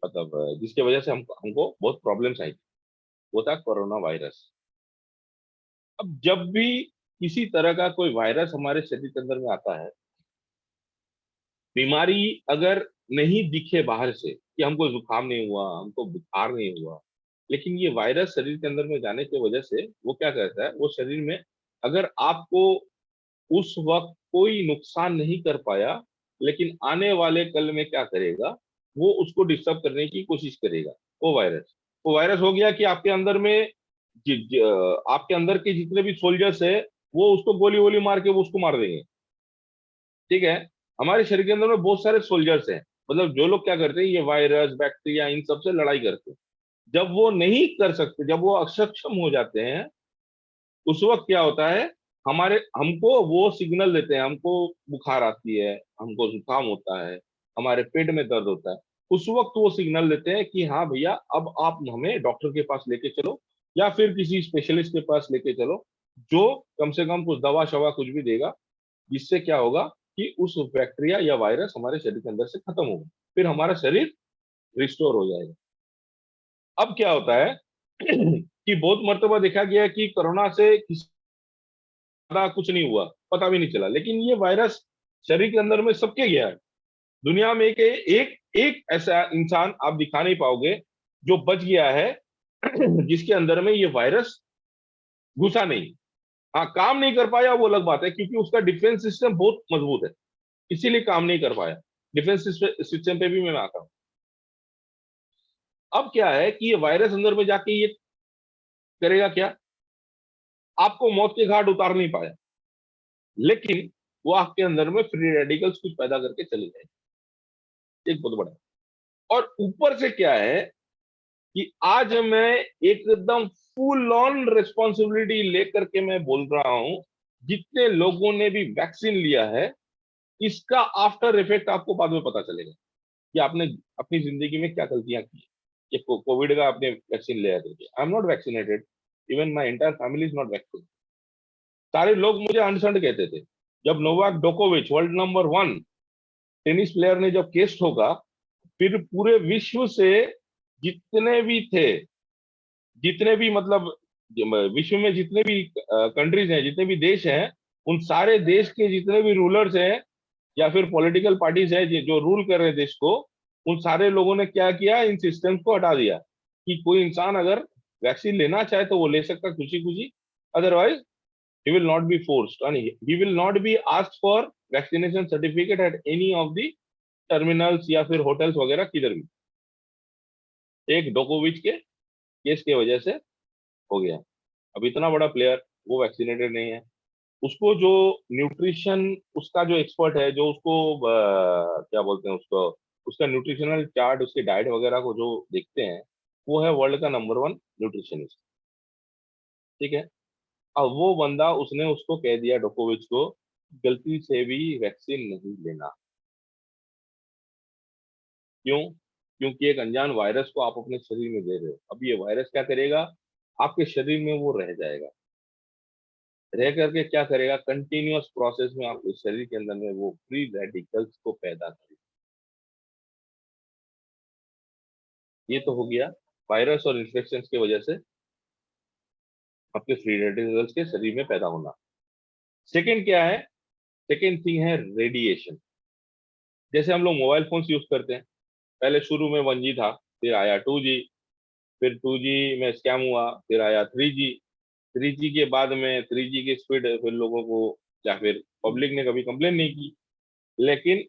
मतलब जिसके वजह से हमको बहुत प्रॉब्लम्स आई थी, वो था कोरोना वायरस। अब जब भी किसी तरह का कोई वायरस हमारे शरीर के अंदर में आता है, बीमारी अगर नहीं दिखे बाहर से कि हमको जुकाम नहीं हुआ, हमको बुखार नहीं हुआ, लेकिन ये वायरस शरीर के अंदर में जाने की वजह से वो क्या करता है, वो शरीर में अगर आपको उस वक्त कोई नुकसान नहीं कर पाया, लेकिन आने वाले कल में क्या करेगा, वो उसको डिस्टर्ब करने की कोशिश करेगा। वो वायरस हो गया कि आपके अंदर में आपके अंदर के जितने भी सोल्जर्स है, वो उसको गोली वोली मार के वो उसको मार देंगे। ठीक है, हमारे शरीर के अंदर में बहुत सारे सोल्जर्स हैं, मतलब जो लोग क्या करते हैं, ये वायरस, बैक्टीरिया, इन सब से लड़ाई करते हैं। जब वो नहीं कर सकते, जब वो अक्षम हो जाते हैं, उस वक्त क्या होता है, हमारे हमको वो सिग्नल देते हैं, हमको बुखार आती है, हमको जुकाम होता है, हमारे पेट में दर्द होता है, उस वक्त वो सिग्नल देते हैं कि हाँ भैया, अब आप हमें डॉक्टर के पास लेके चलो, या फिर किसी स्पेशलिस्ट के पास लेके चलो, जो कम से कम कुछ दवा शवा कुछ भी देगा, जिससे क्या होगा कि उस बैक्टीरिया या वायरस हमारे शरीर के अंदर से खत्म होगा, फिर हमारा शरीर रिस्टोर हो जाएगा। अब क्या होता है कि बहुत मर्तबा देखा गया है कि कोरोना से किसी ज्यादा कुछ नहीं हुआ, पता भी नहीं चला, लेकिन ये वायरस शरीर के अंदर में सबके गया है। दुनिया में एक एक ऐसा इंसान आप दिखा नहीं पाओगे जो बच गया है जिसके अंदर में ये वायरस घुसा नहीं। हाँ, काम नहीं कर पाया वो अलग बात है, क्योंकि उसका डिफेंस सिस्टम बहुत मजबूत है, इसीलिए काम नहीं कर पाया। डिफेंस सिस्टम पे भी मैं आता हूँ। अब क्या है कि ये वायरस अंदर में जाके ये करेगा क्या, आपको मौत के घाट उतार नहीं पाया, लेकिन वो आपके अंदर में फ्री रेडिकल्स कुछ पैदा करके चले जाएंगे। एक बहुत बड़ा। और ऊपर से क्या है कि आज मैं एकदम फुल ऑन रिस्पॉन्सिबिलिटी लेकर के मैं बोल रहा हूं, जितने लोगों ने भी वैक्सीन लिया है, इसका आफ्टर इफेक्ट आपको बाद में पता चलेगा कि आपने अपनी जिंदगी में क्या गलतियां की। ये कोविड का आपने वैक्सीन लिया करके, I am not vaccinated, even my entire family is not vaccine. सारे लोग मुझे अनसंड कहते थे। जब नोवाक जोकोविच वर्ल्ड नंबर 1 टेनिस प्लेयर ने जब केस ठोका, फिर पूरे विश्व से जितने भी थे, जितने भी मतलब विश्व में जितने भी कंट्रीज हैं, जितने भी देश हैं, उन सारे देश के जितने भी रूलर्स हैं या फिर पॉलिटिकल पार्टीज हैं जो रूल कर रहे हैं देश को, उन सारे लोगों ने क्या किया, इन सिस्टम्स को हटा दिया कि कोई इंसान अगर वैक्सीन लेना चाहे तो वो ले सकता खुशी खुशी, otherwise he will not be forced and he will not be asked for vaccination certificate at any of the terminals या फिर होटल्स वगैरह किधर भी। एक डोकोविच के केस के वजह से हो गया। अब इतना बड़ा प्लेयर वो वैक्सीनेटेड नहीं है, उसको जो न्यूट्रिशन, उसका जो एक्सपर्ट है, जो उसको क्या बोलते हैं उसको, उसका न्यूट्रिशनल चार्ट, उसके डाइट वगैरह को जो देखते हैं, वो है वर्ल्ड का नंबर 1 न्यूट्रिशनिस्ट। ठीक है। अब वो बंदा, उसने उसको कह दिया डोकोविच को, गलती से भी वैक्सीन नहीं लेना। क्यों? क्योंकि एक अनजान वायरस को आप अपने शरीर में दे रहे हो। अब ये वायरस क्या करेगा, आपके शरीर में वो रह जाएगा, रह करके क्या करेगा, कंटिन्यूअस प्रोसेस में आपके शरीर के अंदर में वो फ्री रेडिकल्स को पैदा करेगा। ये तो हो गया वायरस और इन्फेक्शन की वजह से आपके फ्री रेडिकल्स के शरीर में पैदा होना। सेकेंड क्या है, सेकेंड थिंग है रेडिएशन। जैसे हम लोग मोबाइल फोन्स यूज करते हैं, पहले शुरू में 1G था, फिर आया 2G, फिर 2G में स्कैम हुआ, फिर आया 3G, 3G के बाद में 3G की स्पीड फिर लोगों को या फिर पब्लिक ने कभी कंप्लेन नहीं की, लेकिन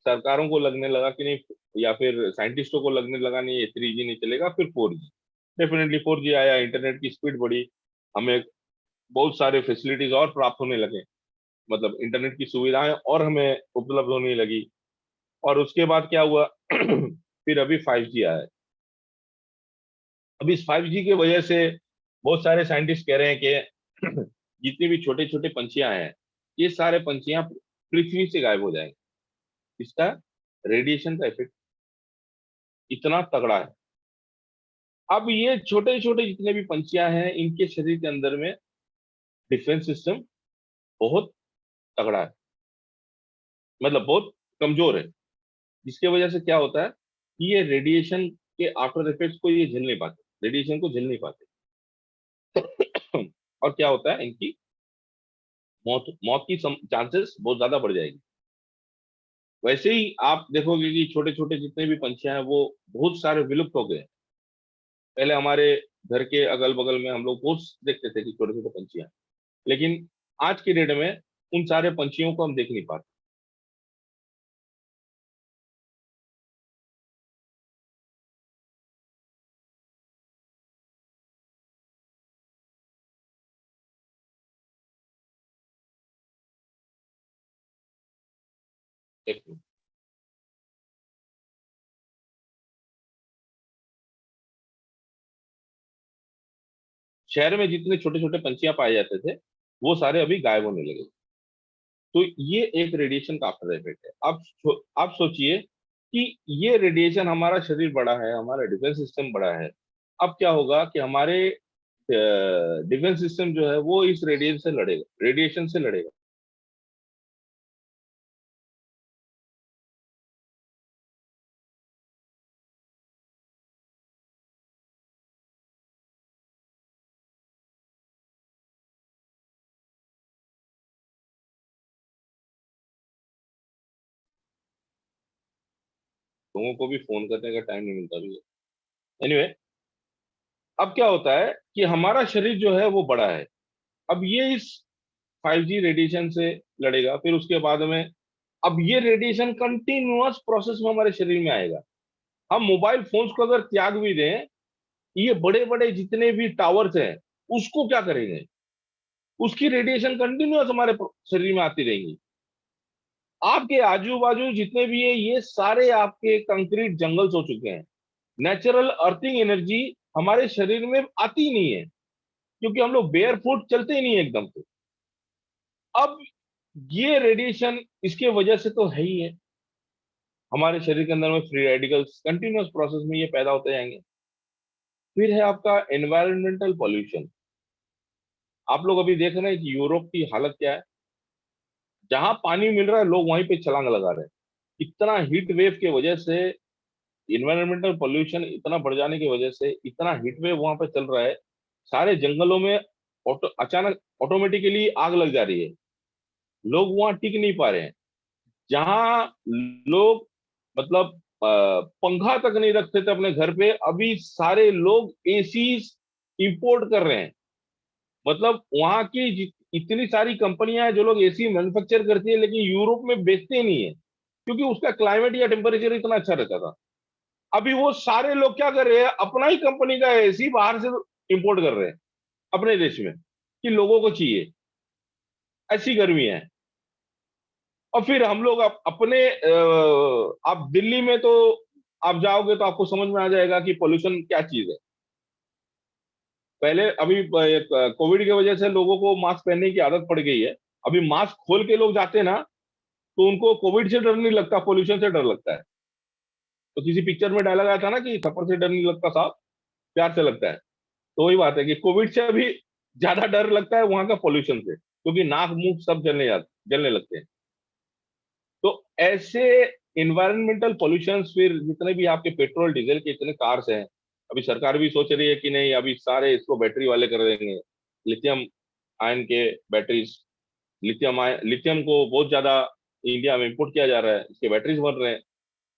सरकारों को लगने लगा कि नहीं, या फिर साइंटिस्टों को लगने लगा नहीं ये 3G नहीं चलेगा, फिर 4G। डेफिनेटली 4G आया, इंटरनेट की स्पीड बढ़ी, हमें बहुत सारे फैसिलिटीज और प्राप्त होने लगे, मतलब इंटरनेट की सुविधाएं और हमें उपलब्ध होने लगी। और उसके बाद क्या हुआ फिर अभी 5G आया। अब इस 5G की वजह से बहुत सारे साइंटिस्ट कह रहे हैं कि जितने भी छोटे छोटे पंछियां हैं, ये सारे पंछियां पृथ्वी से गायब हो जाएंगे। इसका रेडिएशन का इफेक्ट इतना तगड़ा है। अब ये छोटे छोटे जितने भी पंछियां हैं, इनके शरीर के अंदर में डिफेंस सिस्टम बहुत तगड़ा है, मतलब बहुत कमजोर है, जिसके वजह से क्या होता है कि ये रेडिएशन के आफ्टर इफेक्ट्स को ये झेल नहीं पाते, रेडिएशन को झेल नहीं पाते। और क्या होता है, इनकी मौत मौत की चांसेस बहुत ज्यादा बढ़ जाएगी। वैसे ही आप देखोगे कि छोटे छोटे जितने भी पंछियां हैं वो बहुत सारे विलुप्त हो गए हैं। पहले हमारे घर के अगल बगल में हम लोग बहुत देखते थे कि छोटे छोटे पंछियां, लेकिन आज की डेट में उन सारे पंछियों को हम देख नहीं पाते। शहर में जितने छोटे छोटे पंछियां पाए जाते थे, वो सारे अभी गायब होने लगे। तो ये एक रेडिएशन का आफ्टर इफेक्ट है। आप सोचिए कि ये रेडिएशन, हमारा शरीर बड़ा है, हमारा डिफेंस सिस्टम बड़ा है, अब क्या होगा कि हमारे डिफेंस सिस्टम जो है वो इस रेडिएशन से लड़ेगा। लोगों को भी फोन करने का टाइम नहीं मिलता भी। एनीवे, अब क्या होता है कि हमारा शरीर जो है वो बड़ा है, अब ये इस 5G रेडिएशन से लड़ेगा, फिर उसके बाद में अब ये रेडिएशन कंटिन्यूअस प्रोसेस में हमारे शरीर में आएगा। हम मोबाइल फोन्स को अगर त्याग भी दें, ये बड़े बड़े जितने भी टावर्स हैं उसको क्या करेंगे, उसकी रेडिएशन कंटिन्यूअस हमारे शरीर में आती रहेंगी। आपके आजू बाजू जितने भी है ये सारे आपके कंक्रीट जंगल्स हो चुके हैं। नेचुरल अर्थिंग एनर्जी हमारे शरीर में आती ही नहीं है, क्योंकि हम लोग बेयर फुट चलते ही नहीं है एकदम से। अब ये रेडिएशन इसके वजह से तो है ही है, हमारे शरीर के अंदर में फ्री रेडिकल्स कंटिन्यूअस प्रोसेस में ये पैदा होते जाएंगे। फिर है आपका एनवायरमेंटल पॉल्यूशन। आप लोग अभी देख रहे हैं कि यूरोप की हालत क्या है, जहां पानी मिल रहा है लोग वहीं पे छलांग लगा रहे हैं। इतना हीट वेव के वजह से, इन्वायरमेंटल पोल्यूशन इतना बढ़ जाने की वजह से इतना हीट वेव वहां पे चल रहा है, सारे जंगलों में अचानक ऑटोमेटिकली आग लग जा रही है, लोग वहां टिक नहीं पा रहे हैं। जहां लोग मतलब पंखा तक नहीं रखते थे अपने घर पे, अभी सारे लोग एसी इंपोर्ट कर रहे हैं। मतलब वहां की इतनी सारी कंपनियां हैं जो लोग एसी मैन्युफैक्चर करती है, लेकिन यूरोप में बेचते ही नहीं है, क्योंकि उसका क्लाइमेट या टेम्परेचर इतना अच्छा रहता था। अभी वो सारे लोग क्या कर रहे हैं, अपना ही कंपनी का एसी बाहर से इंपोर्ट कर रहे हैं अपने देश में, कि लोगों को चाहिए, ऐसी गर्मी है। और फिर हम लोग अपने आप दिल्ली में तो आप जाओगे तो आपको समझ में आ जाएगा कि पोल्यूशन क्या चीज है। पहले अभी कोविड की वजह से लोगों को मास्क पहनने की आदत पड़ गई है, अभी मास्क खोल के लोग जाते हैं ना, तो उनको कोविड से डर नहीं लगता, पोल्यूशन से डर लगता है। तो किसी पिक्चर में डाला गया था ना कि थप्पड़ से डर नहीं लगता साहब, प्यार से लगता है। तो वही बात है कि कोविड से अभी ज्यादा डर लगता है वहां का पोल्यूशन से, क्योंकि नाक मुंह सब जलने लगते हैं। तो ऐसे इन्वायरमेंटल पॉल्यूशन, फिर जितने भी आपके पेट्रोल डीजल के इतने कार्स हैं, अभी सरकार भी सोच रही है कि नहीं अभी सारे इसको बैटरी वाले कर देंगे, लिथियम आयन के बैटरीज। लिथियम को बहुत ज्यादा इंडिया में इंपोर्ट किया जा रहा है, इसके बैटरीज बन रहे हैं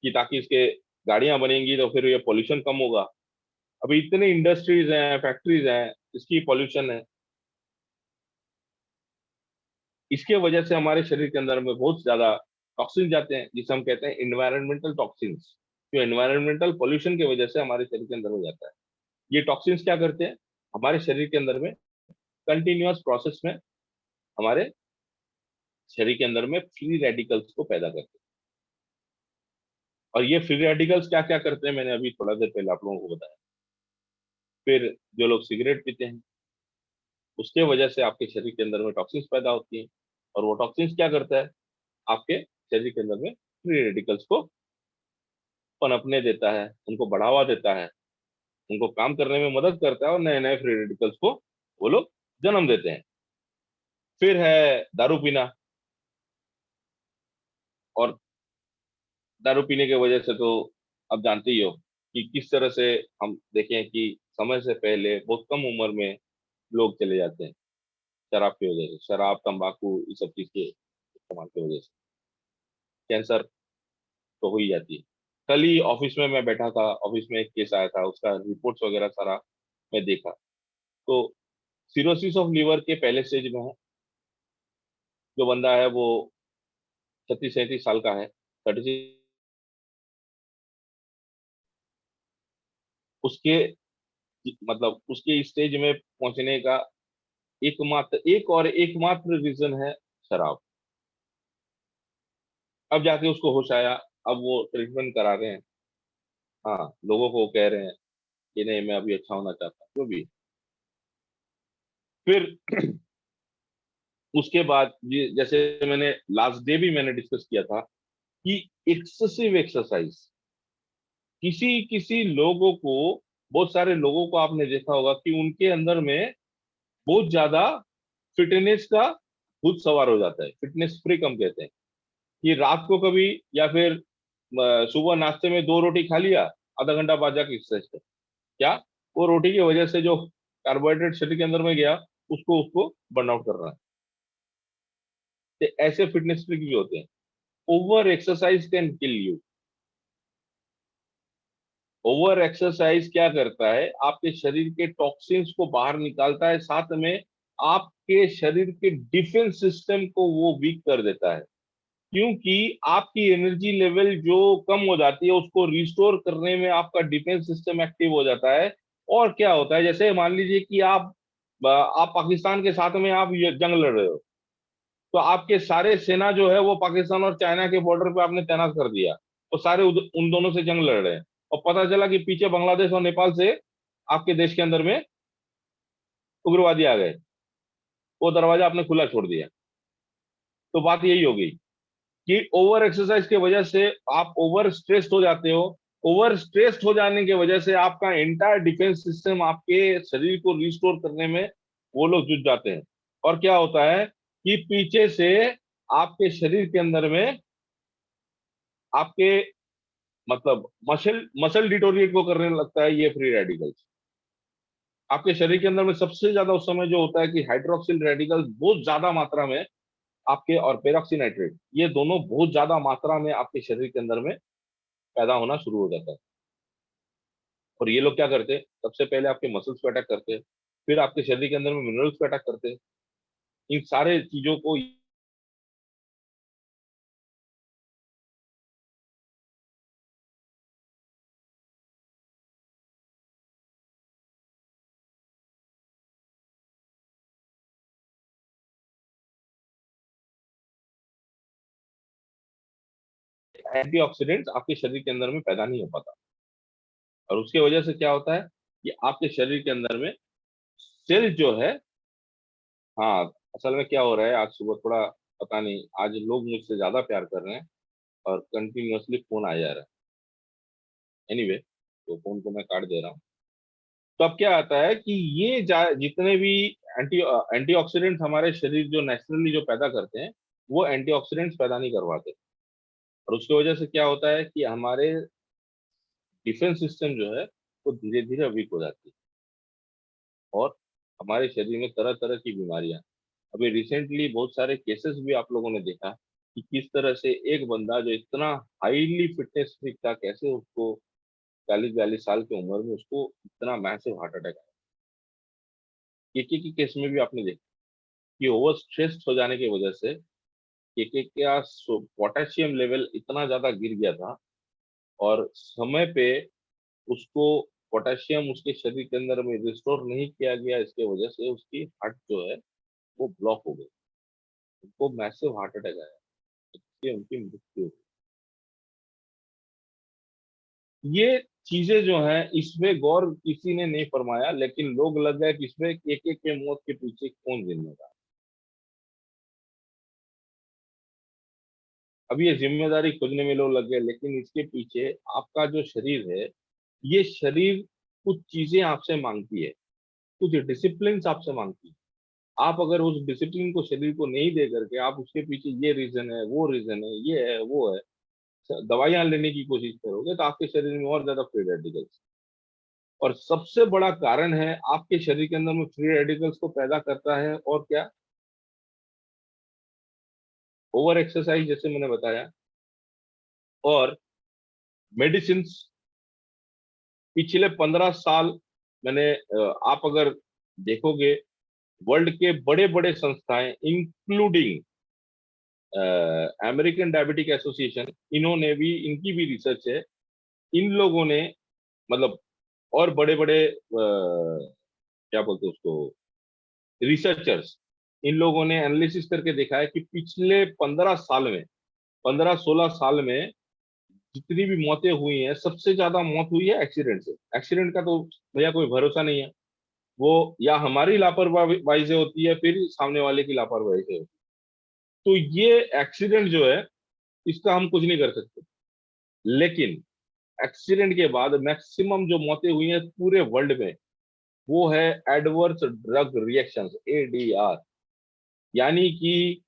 कि ताकि इसके गाड़ियां बनेंगी तो फिर ये पॉल्यूशन कम होगा। अभी इतने इंडस्ट्रीज हैं, फैक्ट्रीज हैं, इसकी पॉल्यूशन है। इसके वजह से हमारे शरीर के अंदर में बहुत ज्यादा टॉक्सिन जाते हैं, जिसे हम कहते हैं इन्वायरमेंटल टॉक्सिन्स, जो एनवायरमेंटल पॉल्यूशन की वजह से हमारे शरीर के अंदर हो जाता है। ये टॉक्सिन्स क्या करते हैं, हमारे शरीर के अंदर में कंटिन्यूअस प्रोसेस में हमारे शरीर के अंदर में फ्री रेडिकल्स को पैदा करते हैं। और ये फ्री रेडिकल्स क्या क्या करते हैं मैंने अभी थोड़ा देर पहले आप लोगों को बताया। फिर जो लोग सिगरेट पीते हैं, उसके वजह से आपके शरीर के अंदर में टॉक्सिन्स पैदा होती हैं, और वो टॉक्सिन्स क्या करता है, आपके शरीर के अंदर में फ्री रेडिकल्स को पनपने देता है, उनको बढ़ावा देता है, उनको काम करने में मदद करता है, और नए नए फ्री रेडिकल्स को वो लोग जन्म देते हैं। फिर है दारू पीना। और दारू पीने की वजह से तो आप जानते ही हो कि किस तरह से हम देखें कि समय से पहले बहुत कम उम्र में लोग चले जाते हैं शराब की वजह से, शराब तंबाकू इस सब चीज के इस्तेमाल की वजह से कैंसर तो हो ही जाती है। कल ही ऑफिस में मैं बैठा था, ऑफिस में एक केस आया था, उसका रिपोर्ट्स वगैरह सारा मैं देखा, तो सिरोसिस ऑफ लीवर के पहले स्टेज में है। जो बंदा है वो 36-37 साल का है, 36। उसके मतलब उसके स्टेज में पहुंचने का एक और एकमात्र रीजन है शराब। अब जाके उसको होश आया, अब वो ट्रीटमेंट करा रहे हैं। हाँ, लोगों को कह रहे हैं कि नहीं मैं अभी अच्छा होना चाहता हूँ, जो भी। फिर उसके बाद जैसे मैंने लास्ट डे भी मैंने डिस्कस किया था कि एक्सेसिव एक्सरसाइज, किसी किसी लोगों को, बहुत सारे लोगों को आपने देखा होगा कि उनके अंदर में बहुत ज्यादा फिटनेस का भूत सवार हो जाता है, फिटनेस फ्रीक हम कहते हैं। कि रात को कभी या फिर सुबह नाश्ते में 2 रोटी खा लिया, आधा घंटा बाद जाके एक्सरसाइज कर, क्या वो रोटी की वजह से जो कार्बोहाइड्रेट शरीर के अंदर में गया उसको उसको बर्न आउट कर रहा है। तो ऐसे फिटनेस फ्रीक भी होते हैं। Over exercise can kill you. Over exercise क्या करता है, आपके शरीर के टॉक्सिन्स को बाहर निकालता है, साथ में आपके शरीर के डिफेंस सिस्टम को वो वीक कर देता है। क्योंकि आपकी एनर्जी लेवल जो कम हो जाती है उसको रिस्टोर करने में आपका डिफेंस सिस्टम एक्टिव हो जाता है। और क्या होता है, जैसे मान लीजिए कि आप पाकिस्तान के साथ में आप ये जंग लड़ रहे हो, तो आपके सारे सेना जो है वो पाकिस्तान और चाइना के बॉर्डर पे आपने तैनात कर दिया, तो सारे उन दोनों से जंग लड़ रहे हैं, और पता चला कि पीछे बांग्लादेश और नेपाल से आपके देश के अंदर में उग्रवादी आ गए, वो दरवाजा आपने खुला छोड़ दिया। तो बात यही होगी कि ओवर एक्सरसाइज की वजह से आप ओवर स्ट्रेस्ड हो जाते हो। ओवर स्ट्रेस्ड हो जाने की वजह से आपका एंटायर डिफेंस सिस्टम आपके शरीर को रिस्टोर करने में वो लोग जुट जाते हैं। और क्या होता है कि पीछे से आपके शरीर के अंदर में आपके मतलब मसल मसल डिटोरिएट को करने लगता है ये फ्री रेडिकल्स। आपके शरीर के अंदर में सबसे ज्यादा उस समय जो होता है कि हाइड्रोक्सिल रेडिकल्स बहुत ज्यादा मात्रा में आपके, और पेरोक्सीनाइट्रेट, ये दोनों बहुत ज्यादा मात्रा में आपके शरीर के अंदर में पैदा होना शुरू हो जाता है। और ये लोग क्या करते हैं, सबसे पहले आपके मसल्स को अटैक करते हैं, फिर आपके शरीर के अंदर में मिनरल्स को अटैक करते हैं। इन सारे चीजों को एंटीऑक्सीडेंट्स आपके शरीर के अंदर में पैदा नहीं हो पाता। और उसके वजह से क्या होता है कि आपके शरीर के अंदर में सेल जो है, हाँ, असल में क्या हो रहा है, आज सुबह थोड़ा पता नहीं, आज लोग मुझसे ज्यादा प्यार कर रहे हैं और कंटिन्यूअसली फोन आ जा रहा है। एनीवे, तो फोन को मैं काट दे रहा हूँ। तो अब क्या आता है कि ये जितने भी एंटीऑक्सीडेंट्स हमारे शरीर जो नेचुरली जो पैदा करते हैं, वो एंटीऑक्सीडेंट्स पैदा नहीं करवाते। और उसकी वजह से क्या होता है कि हमारे डिफेंस सिस्टम जो है वो धीरे धीरे वीक हो जाती है, और हमारे शरीर में तरह तरह की बीमारियां। अभी रिसेंटली बहुत सारे केसेस भी आप लोगों ने देखा कि किस तरह से एक बंदा जो इतना हाईली फिटनेस फ्रीक था, कैसे उसको 40-42 साल की उम्र में उसको इतना मैसिव हार्ट अटैक आया। केके के केस में भी आपने देखा कि ओवर स्ट्रेस्ड हो जाने की वजह से केके का पोटेशियम लेवल इतना ज्यादा गिर गया था, और समय पे उसको पोटेशियम उसके शरीर के अंदर में रिस्टोर नहीं किया गया, इसके वजह से उसकी हार्ट जो है वो ब्लॉक हो गई, उनको मैसिव हार्ट अटैक आया, इससे उनकी मृत्यु हो गई। ये चीजें जो हैं इसमें गौर किसी ने नहीं फरमाया, लेकिन लोग लग गए कि इसमें केके के मौत के पीछे कौन जिम्मेदार। अब ये जिम्मेदारी खोजने में लोग लग गए, लेकिन इसके पीछे आपका जो शरीर है, ये शरीर कुछ चीजें आपसे मांगती है, कुछ डिसिप्लिन आपसे मांगती है। आप अगर उस डिसिप्लिन को शरीर को नहीं दे करके आप उसके पीछे ये रीजन है, वो रीजन है, ये है, वो है, दवाइयां लेने की कोशिश करोगे, तो आपके शरीर में और ज्यादा फ्री रेडिकल्स। और सबसे बड़ा कारण है आपके शरीर के अंदर में फ्री रेडिकल्स को पैदा करता है, और क्या, ओवर एक्सरसाइज, जैसे मैंने बताया, और मेडिसिन। पिछले 15 साल मैंने आप अगर देखोगे, वर्ल्ड के बड़े बड़े संस्थाएं इंक्लूडिंग अमेरिकन डायबिटिक एसोसिएशन, इन्होंने भी, इनकी भी रिसर्च है, इन लोगों ने मतलब, और बड़े बड़े क्या बोलते हैं उसको, रिसर्चर्स, इन लोगों ने एनालिसिस करके देखा है कि पिछले 15 साल में, 15-16 साल में जितनी भी मौतें हुई हैं, सबसे ज्यादा मौत हुई है एक्सीडेंट से। एक्सीडेंट का तो भैया कोई भरोसा नहीं है, वो या हमारी लापरवाही से होती है, फिर सामने वाले की लापरवाही से होती है। तो ये एक्सीडेंट जो है, इसका हम कुछ नहीं कर सकते, लेकिन एक्सीडेंट के बाद मैक्सिमम जो मौतें हुई हैं पूरे वर्ल्ड में, वो है एडवर्स ड्रग रिएक्शंस, एडीआर, यानी कि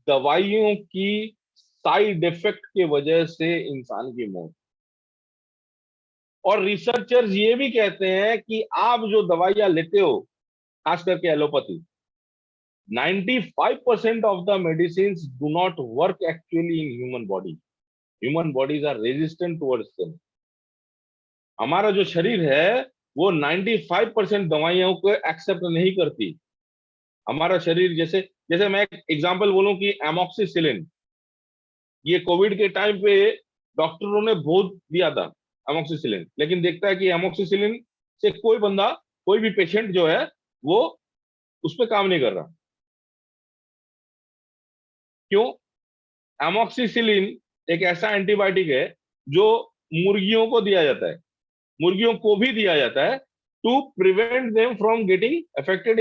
दवाइयों की साइड इफेक्ट के वजह से इंसान की मौत। और रिसर्चर्स ये भी कहते हैं कि आप जो दवाइयां लेते हो, खास करके allopathy, 95% of the medicines do not work actually in human body. Human bodies are resistant towards them. हमारा जो शरीर है वो 95% दवाइयों को एक्सेप्ट नहीं करती। हमारा शरीर, जैसे जैसे मैं एक एग्जांपल बोलूं कि एमॉक्सिसिलिन, ये कोविड के टाइम पे डॉक्टरों ने बहुत दिया था एमोक्सिसिलिन, लेकिन देखता है कि एमोक्सिसिलिन से कोई बंदा, कोई भी पेशेंट जो है वो उस पर काम नहीं कर रहा। क्यों? एमोक्सिसिलिन एक ऐसा एंटीबायोटिक है जो मुर्गियों को दिया जाता है, मुर्गियों को भी दिया जाता है to prevent them from getting affected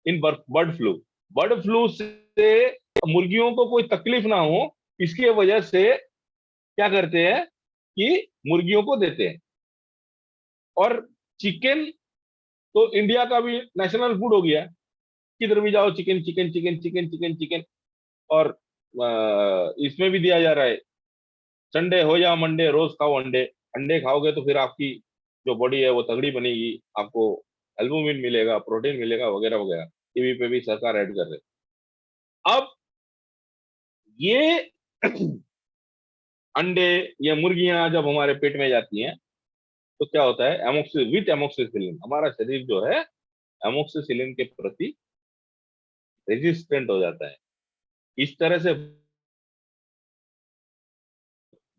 in bird flu. Bird flu से मुर्गियों को कोई तकलीफ ना हो, इसके वजह से क्या करते हैं कि मुर्गियों को देते हैं। और चिकन तो इंडिया का भी नेशनल फूड हो गया, किधर भी जाओ chicken chicken chicken chicken chicken chicken. और इसमें भी दिया जा रहा है, संडे हो या मंडे रोज खाओ अंडे। अंडे खाओगे तो फिर आपकी जो बॉडी है वो तगड़ी बनेगी, आपको एल्बुमिन मिलेगा, प्रोटीन मिलेगा, वगैरह वगैरह। टीवी पे भी सरकार ऐड कर रहे। अब ये अंडे या मुर्गियां जब हमारे पेट में जाती हैं तो क्या होता है, विथ एमोक्सिसिलिन हमारा शरीर जो है एमोक्सिसिलिन के प्रति रेजिस्टेंट हो जाता है। इस तरह से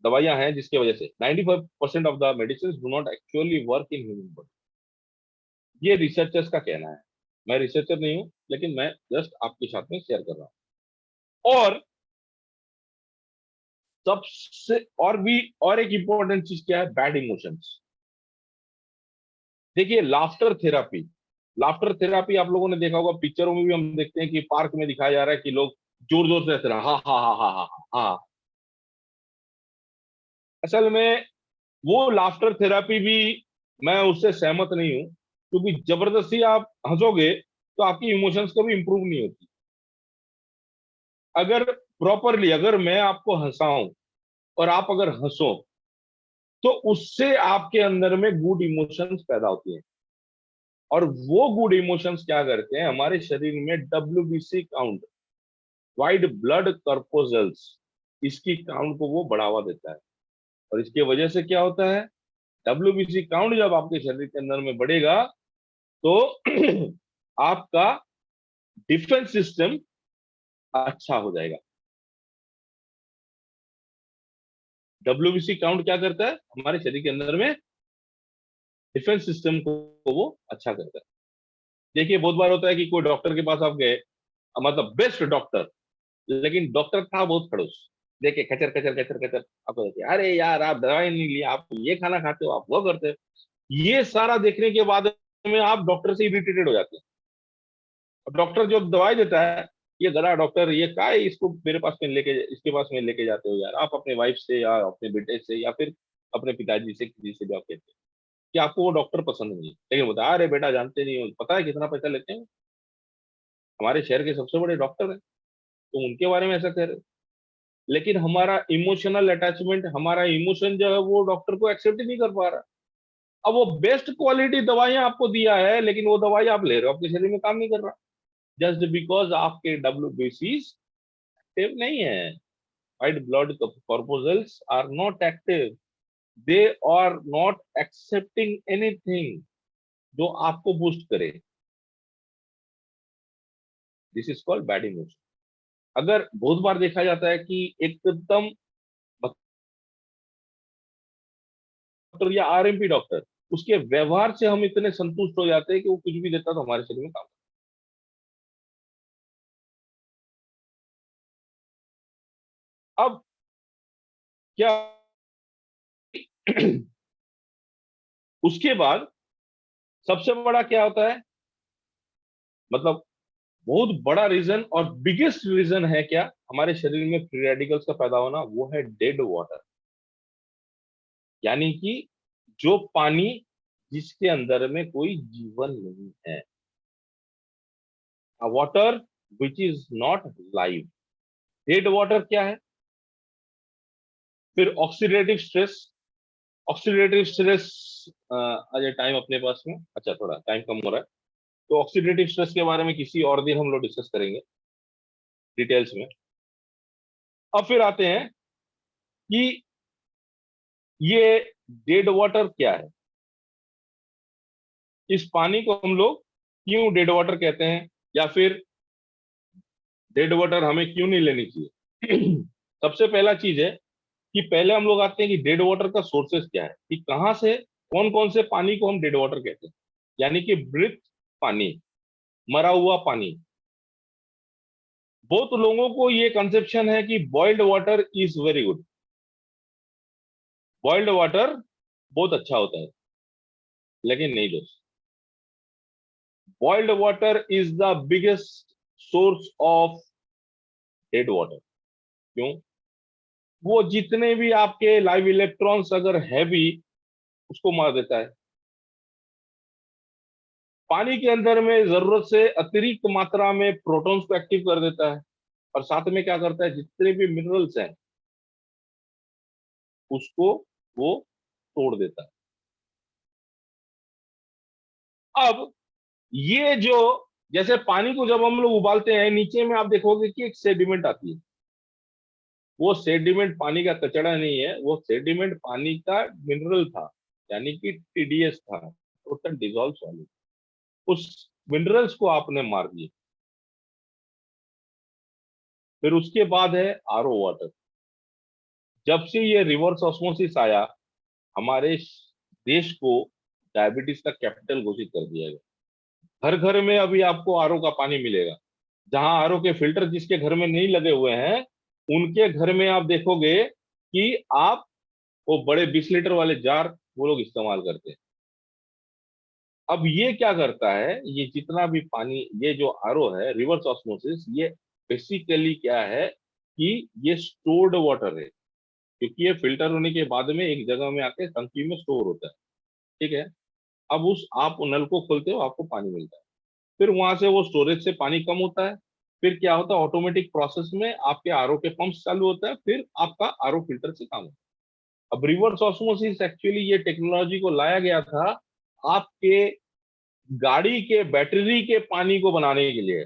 दवाइयां हैं जिसकी वजह से 95% of the medicine do not actually work in human body. ये रिसर्चर्स का कहना है, मैं रिसर्चर नहीं हूं, लेकिन मैं जस्ट आपके साथ में शेयर कर रहा हूं। और सबसे और एक इंपॉर्टेंट चीज क्या है, बैड इमोशंस। देखिए लाफ्टर थेरापी आप लोगों ने देखा होगा, पिक्चरों में भी हम देखते हैं कि पार्क में दिखाया जा रहा है कि लोग जोर जोर से हंस रहे हैं, हा हा हा हा हा हा। असल में वो लाफ्टर थेरापी भी मैं उससे सहमत नहीं हूं, क्योंकि जबरदस्ती आप हंसोगे तो आपकी इमोशंस कभी इंप्रूव नहीं होती। अगर प्रॉपरली अगर मैं आपको हंसाऊं और आप अगर हंसो तो उससे आपके अंदर में गुड इमोशंस पैदा होती हैं। और वो गुड इमोशंस क्या करते हैं, हमारे शरीर में WBC काउंट, वाइट ब्लड कॉर्पोजल्स, इसकी काउंट को वो बढ़ावा देता है। और इसके वजह से क्या होता है, WBC काउंट जब आपके शरीर के अंदर में बढ़ेगा तो आपका डिफेंस सिस्टम अच्छा हो जाएगा। WBC काउंट क्या करता है, हमारे शरीर के अंदर में डिफेंस सिस्टम को वो अच्छा करता है। देखिए बहुत बार होता है कि कोई डॉक्टर के पास आप गए, मतलब बेस्ट डॉक्टर, लेकिन डॉक्टर था बहुत खड़ूस, देखिए खचर खचर खचर खचर, आपको देखिए अरे यार आप दवाई नहीं ली, आप ये खाना खाते हो, आप वो करते हो। ये सारा देखने के बाद में आप डॉक्टर से इरिटेटेड हो जाते हैं। डॉक्टर जो दवाई देता है, ये गधा डॉक्टर, ये का है, इसको मेरे पास में लेके, इसके पास में लेके जाते हो यार, आप अपने वाइफ से या अपने बेटे से या फिर अपने पिताजी से, किसी से भी आप कहते हैं कि आपको वो डॉक्टर पसंद नहीं है, लेकिन बता अरे बेटा जानते नहीं हो, पता है कितना पैसा लेते हैं, हमारे शहर के सबसे बड़े डॉक्टर हैं, तो उनके बारे में ऐसा कह रहे हो। लेकिन हमारा इमोशनल अटैचमेंट, हमारा इमोशन जो है वो डॉक्टर को एक्सेप्ट ही नहीं कर पा रहा। अब वो बेस्ट क्वालिटी दवाइयां आपको दिया है, लेकिन वो दवाई आप ले रहे हो, आपके शरीर में काम नहीं कर रहा, जस्ट बिकॉज आपके WBC एक्टिव नहीं है। White blood corpuscles are not active, they are not excepting anything जो आपको बूस्ट करे। This is called bad emotion. अगर बहुत बार देखा जाता है कि एकदम डॉक्टर या RMP डॉक्टर, उसके व्यवहार से हम इतने संतुष्ट हो जाते हैं कि वो कुछ भी देता तो हमारे शरीर में काम। अब क्या उसके बाद सबसे बड़ा क्या होता है, मतलब बहुत बड़ा रीजन और बिगेस्ट रीजन है क्या हमारे शरीर में फ्री रेडिकल्स का पैदा होना, वो है डेड वाटर। यानी कि जो पानी जिसके अंदर में कोई जीवन नहीं है, water which is not live. Dead water क्या है, फिर ऑक्सीडेटिव स्ट्रेस। ऑक्सीडेटिव स्ट्रेस आज टाइम अपने पास में, अच्छा थोड़ा टाइम कम हो रहा है, तो ऑक्सीडेटिव स्ट्रेस के बारे में किसी और दिन हम लोग डिस्कस करेंगे डिटेल्स में। अब फिर आते हैं कि ये डेड वाटर क्या है, इस पानी को हम लोग क्यों डेड वाटर कहते हैं, या फिर डेड वाटर हमें क्यों नहीं लेनी चाहिए। सबसे पहला चीज है कि पहले हम लोग आते हैं कि डेड वाटर का सोर्सेस क्या है, कि कहाँ से कौन कौन से पानी को हम डेड वाटर कहते हैं, यानी कि मृत पानी, मरा हुआ पानी। बहुत लोगों को ये कंसेप्शन है कि boiled water is very good, boiled water बहुत अच्छा होता है, लेकिन नहीं दोस्त। Boiled water is the biggest source of dead water. क्यों? वो जितने भी आपके लाइव इलेक्ट्रॉन्स अगर है भी, उसको मार देता है। पानी के अंदर में जरूरत से अतिरिक्त मात्रा में प्रोटॉन्स को एक्टिव कर देता है, और साथ में क्या करता है, जितने भी मिनरल्स हैं उसको वो तोड़ देता है। अब ये जो, जैसे पानी को जब हम लोग उबालते हैं, नीचे में आप देखोगे कि एक सेडिमेंट आती है। वो सेडिमेंट पानी का कचरा नहीं है, वो सेडिमेंट पानी का मिनरल था, यानी कि टीडीएस था, टोटल डिजॉल्व सॉलिड। उस मिनरल्स को आपने मार दिए। फिर उसके बाद है आरओ वाटर। जब से ये रिवर्स ऑस्मोसिस आया, हमारे देश को डायबिटीज का कैपिटल घोषित कर दिया गया। घर घर में अभी आपको आरओ का पानी मिलेगा। जहां आरओ के फिल्टर जिसके घर में नहीं लगे हुए हैं, उनके घर में आप देखोगे कि आप वो बड़े 20 लीटर वाले जार वो लोग इस्तेमाल करते हैं। अब ये क्या करता है, ये जितना भी पानी, ये जो आरओ है रिवर्स ऑस्मोसिस, ये बेसिकली क्या है कि ये स्टोर्ड वाटर है, क्योंकि ये फिल्टर होने के बाद में एक जगह में आके टंकी में स्टोर होता है। ठीक है। अब उस आप नल को खोलते हो, आपको पानी मिलता है। फिर वहां से वो स्टोरेज से पानी कम होता है। फिर क्या होता है, ऑटोमेटिक प्रोसेस में आपके आरओ के पंप्स चालू होता है, फिर आपका आरओ फिल्टर से काम होता है। अब रिवर्स ऑस्मोसिस एक्चुअली ये टेक्नोलॉजी को लाया गया था आपके गाड़ी के बैटरी के पानी को बनाने के लिए।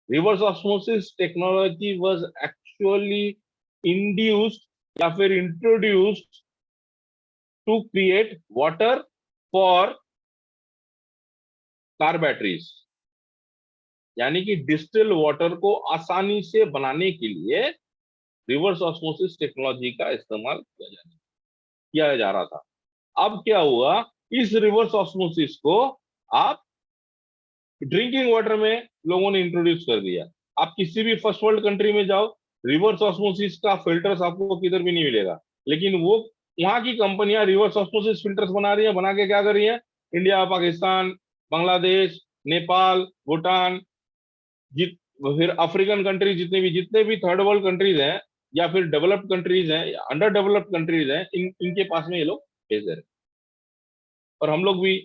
Reverse osmosis technology was actually induced या फिर introduced to create water for car batteries, यानी कि डिस्टिल वाटर को आसानी से बनाने के लिए रिवर्स ऑस्मोसिस टेक्नोलॉजी का इस्तेमाल किया जा रहा था। अब क्या हुआ, इस रिवर्स ऑस्मोसिस को आप ड्रिंकिंग वाटर में लोगों ने इंट्रोड्यूस कर दिया। आप किसी भी फर्स्ट वर्ल्ड कंट्री में जाओ, रिवर्स ऑस्मोसिस का फिल्टर्स आपको किधर भी नहीं मिलेगा, लेकिन वो वहां की कंपनियां रिवर्स ऑस्मोसिस फिल्टर्स बना रही है। बना के क्या कर रही है, इंडिया, पाकिस्तान, बांग्लादेश, नेपाल, भूटान, जित फिर अफ्रीकन कंट्रीज, जितने भी थर्ड वर्ल्ड कंट्रीज हैं या फिर डेवलप्ड कंट्रीज हैं या अंडर डेवलप्ड कंट्रीज हैं, इनके पास में ये लोग भेज दे रहे हैं। और हम लोग भी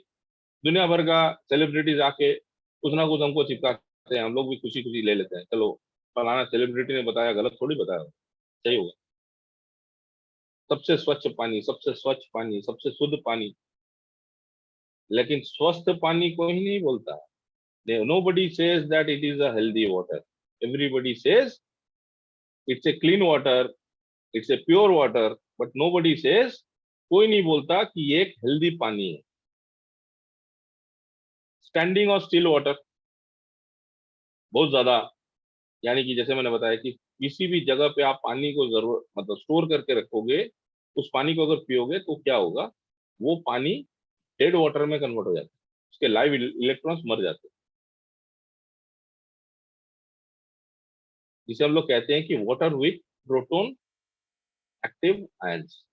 दुनिया भर का सेलिब्रिटीज आके कुछ ना कुछ हमको चिपकाते हैं, हम लोग भी खुशी खुशी ले लेते हैं, चलो फलाना सेलिब्रिटी ने बताया, गलत थोड़ी बताया, सही होगा। सबसे स्वच्छ पानी, सबसे स्वच्छ पानी, सबसे शुद्ध पानी, लेकिन स्वस्थ पानी कोई नहीं बोलता। Nobody says that it is a healthy water. Everybody says it's a clean water, it's a pure water, but nobody says, कोई नहीं बोलता कि ये एक हेल्दी पानी है। स्टैंडिंग और स्टिल वाटर बहुत ज्यादा, यानी कि जैसे मैंने बताया कि किसी भी जगह पे आप पानी को जरूर मतलब स्टोर करके रखोगे, उस पानी को अगर पियोगे तो क्या होगा, वो पानी डेड वाटर में कन्वर्ट हो जाता है, उसके लाइव इलेक्ट्रॉन्स मर जाते हैं। जिसे हम लोग कहते हैं कि water with proton active ions.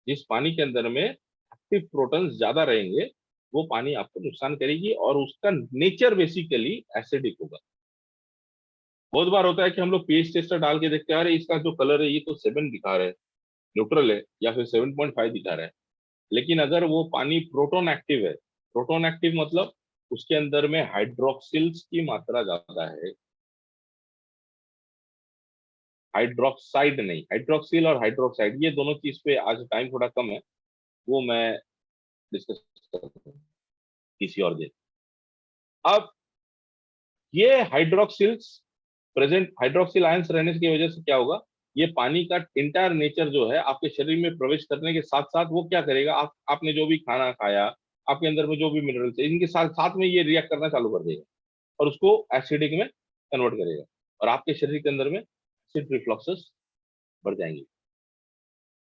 जिस पानी के अंदर में एक्टिव प्रोटॉन्स ज्यादा रहेंगे, वो पानी आपको नुकसान करेगी, और उसका नेचर बेसिकली एसिडिक होगा। बहुत बार होता है कि हम लोग पीएच टेस्टर डाल के देखते हैं, अरे इसका जो कलर है ये तो 7 दिखा रहा है, न्यूट्रल है, या फिर 7.5 दिखा रहा है। लेकिन अगर वो पानी प्रोटोन एक्टिव है, प्रोटोन एक्टिव मतलब उसके अंदर में हाइड्रोक्सिल्स की मात्रा ज्यादा है, हाइड्रोक्साइड नहीं, हाइड्रोक्सिल और हाइड्रोक्साइड, ये दोनों चीज पे आज टाइम थोड़ा कम है, वो मैं डिस्कस करता हूँ किसी और दिन। अब ये हाइड्रोक्सिल्स प्रेजेंट, हाइड्रोक्सिल आयंस रहने की वजह से क्या होगा, ये पानी का इंटायर नेचर जो है आपके शरीर में प्रवेश करने के साथ साथ वो क्या करेगा, आपने जो भी खाना खाया, आपके अंदर में जो भी मिनरल्स है, इनके साथ साथ में ये रिएक्ट करना चालू कर देगा और उसको एसिडिक में कन्वर्ट करेगा, और आपके शरीर के अंदर में एसिड रिफ्लक्सेस बढ़ जाएंगी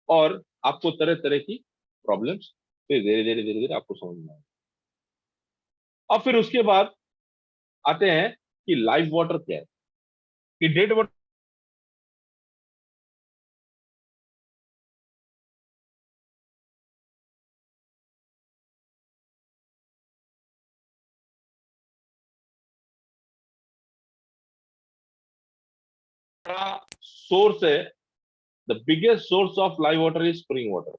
और आपको तरह तरह की प्रॉब्लम्स फिर धीरे धीरे आपको समझ में आएगी। और फिर उसके बाद आते हैं कि लाइव वाटर क्या है, कि डेड वाटर सोर्स है, the biggest source of live water is spring water,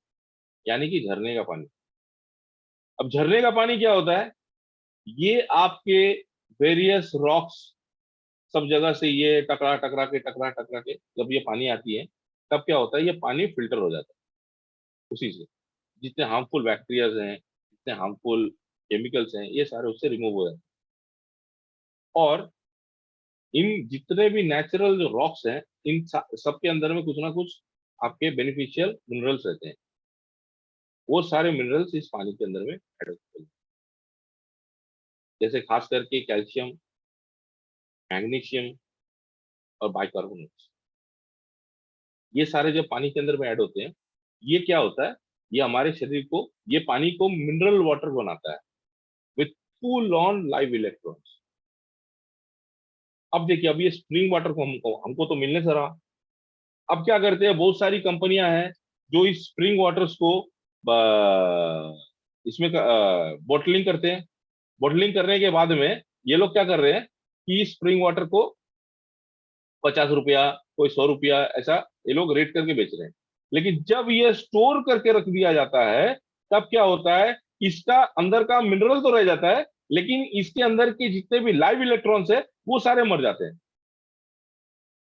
यानी कि झरने का पानी। अब झरने का पानी क्या होता है, ये आपके वेरियस रॉक्स सब जगह से ये टकरा के जब ये पानी आती है तब क्या होता है, ये पानी फिल्टर हो जाता है उसी से। जितने हार्मफुल बैक्टीरियाज हैं, जितने हार्मफुल केमिकल्स हैं, ये सारे उससे रिमूव हो जाते हैं। और इन जितने भी नेचुरल जो रॉक्स हैं, इन सब के अंदर में कुछ ना कुछ आपके बेनिफिशियल मिनरल्स रहते हैं। वो सारे मिनरल्स इस पानी के अंदर में ऐड होते हैं, जैसे खास करके कैल्शियम, मैग्नीशियम और बाइकार्बोनेट्स। ये सारे जब पानी के अंदर में ऐड होते हैं, ये क्या होता है, ये हमारे शरीर को, ये पानी को मिनरल वाटर बनाता है with full on live electrons. अब देखिए, अब ये स्प्रिंग वाटर को हमको तो मिलने से रहा। अब क्या करते हैं, बहुत सारी कंपनियां हैं जो इस स्प्रिंग वाटर्स को इसमें बोटलिंग करते हैं। बोटलिंग करने के बाद में ये लोग क्या कर रहे हैं कि स्प्रिंग वाटर को 50 रुपया, कोई 100 रुपया, ऐसा ये लोग रेट करके बेच रहे हैं। लेकिन जब ये स्टोर करके रख दिया जाता है, तब क्या होता है, इसका अंदर का मिनरल तो रह जाता है, लेकिन इसके अंदर के जितने भी लाइव इलेक्ट्रॉन्स है वो सारे मर जाते हैं।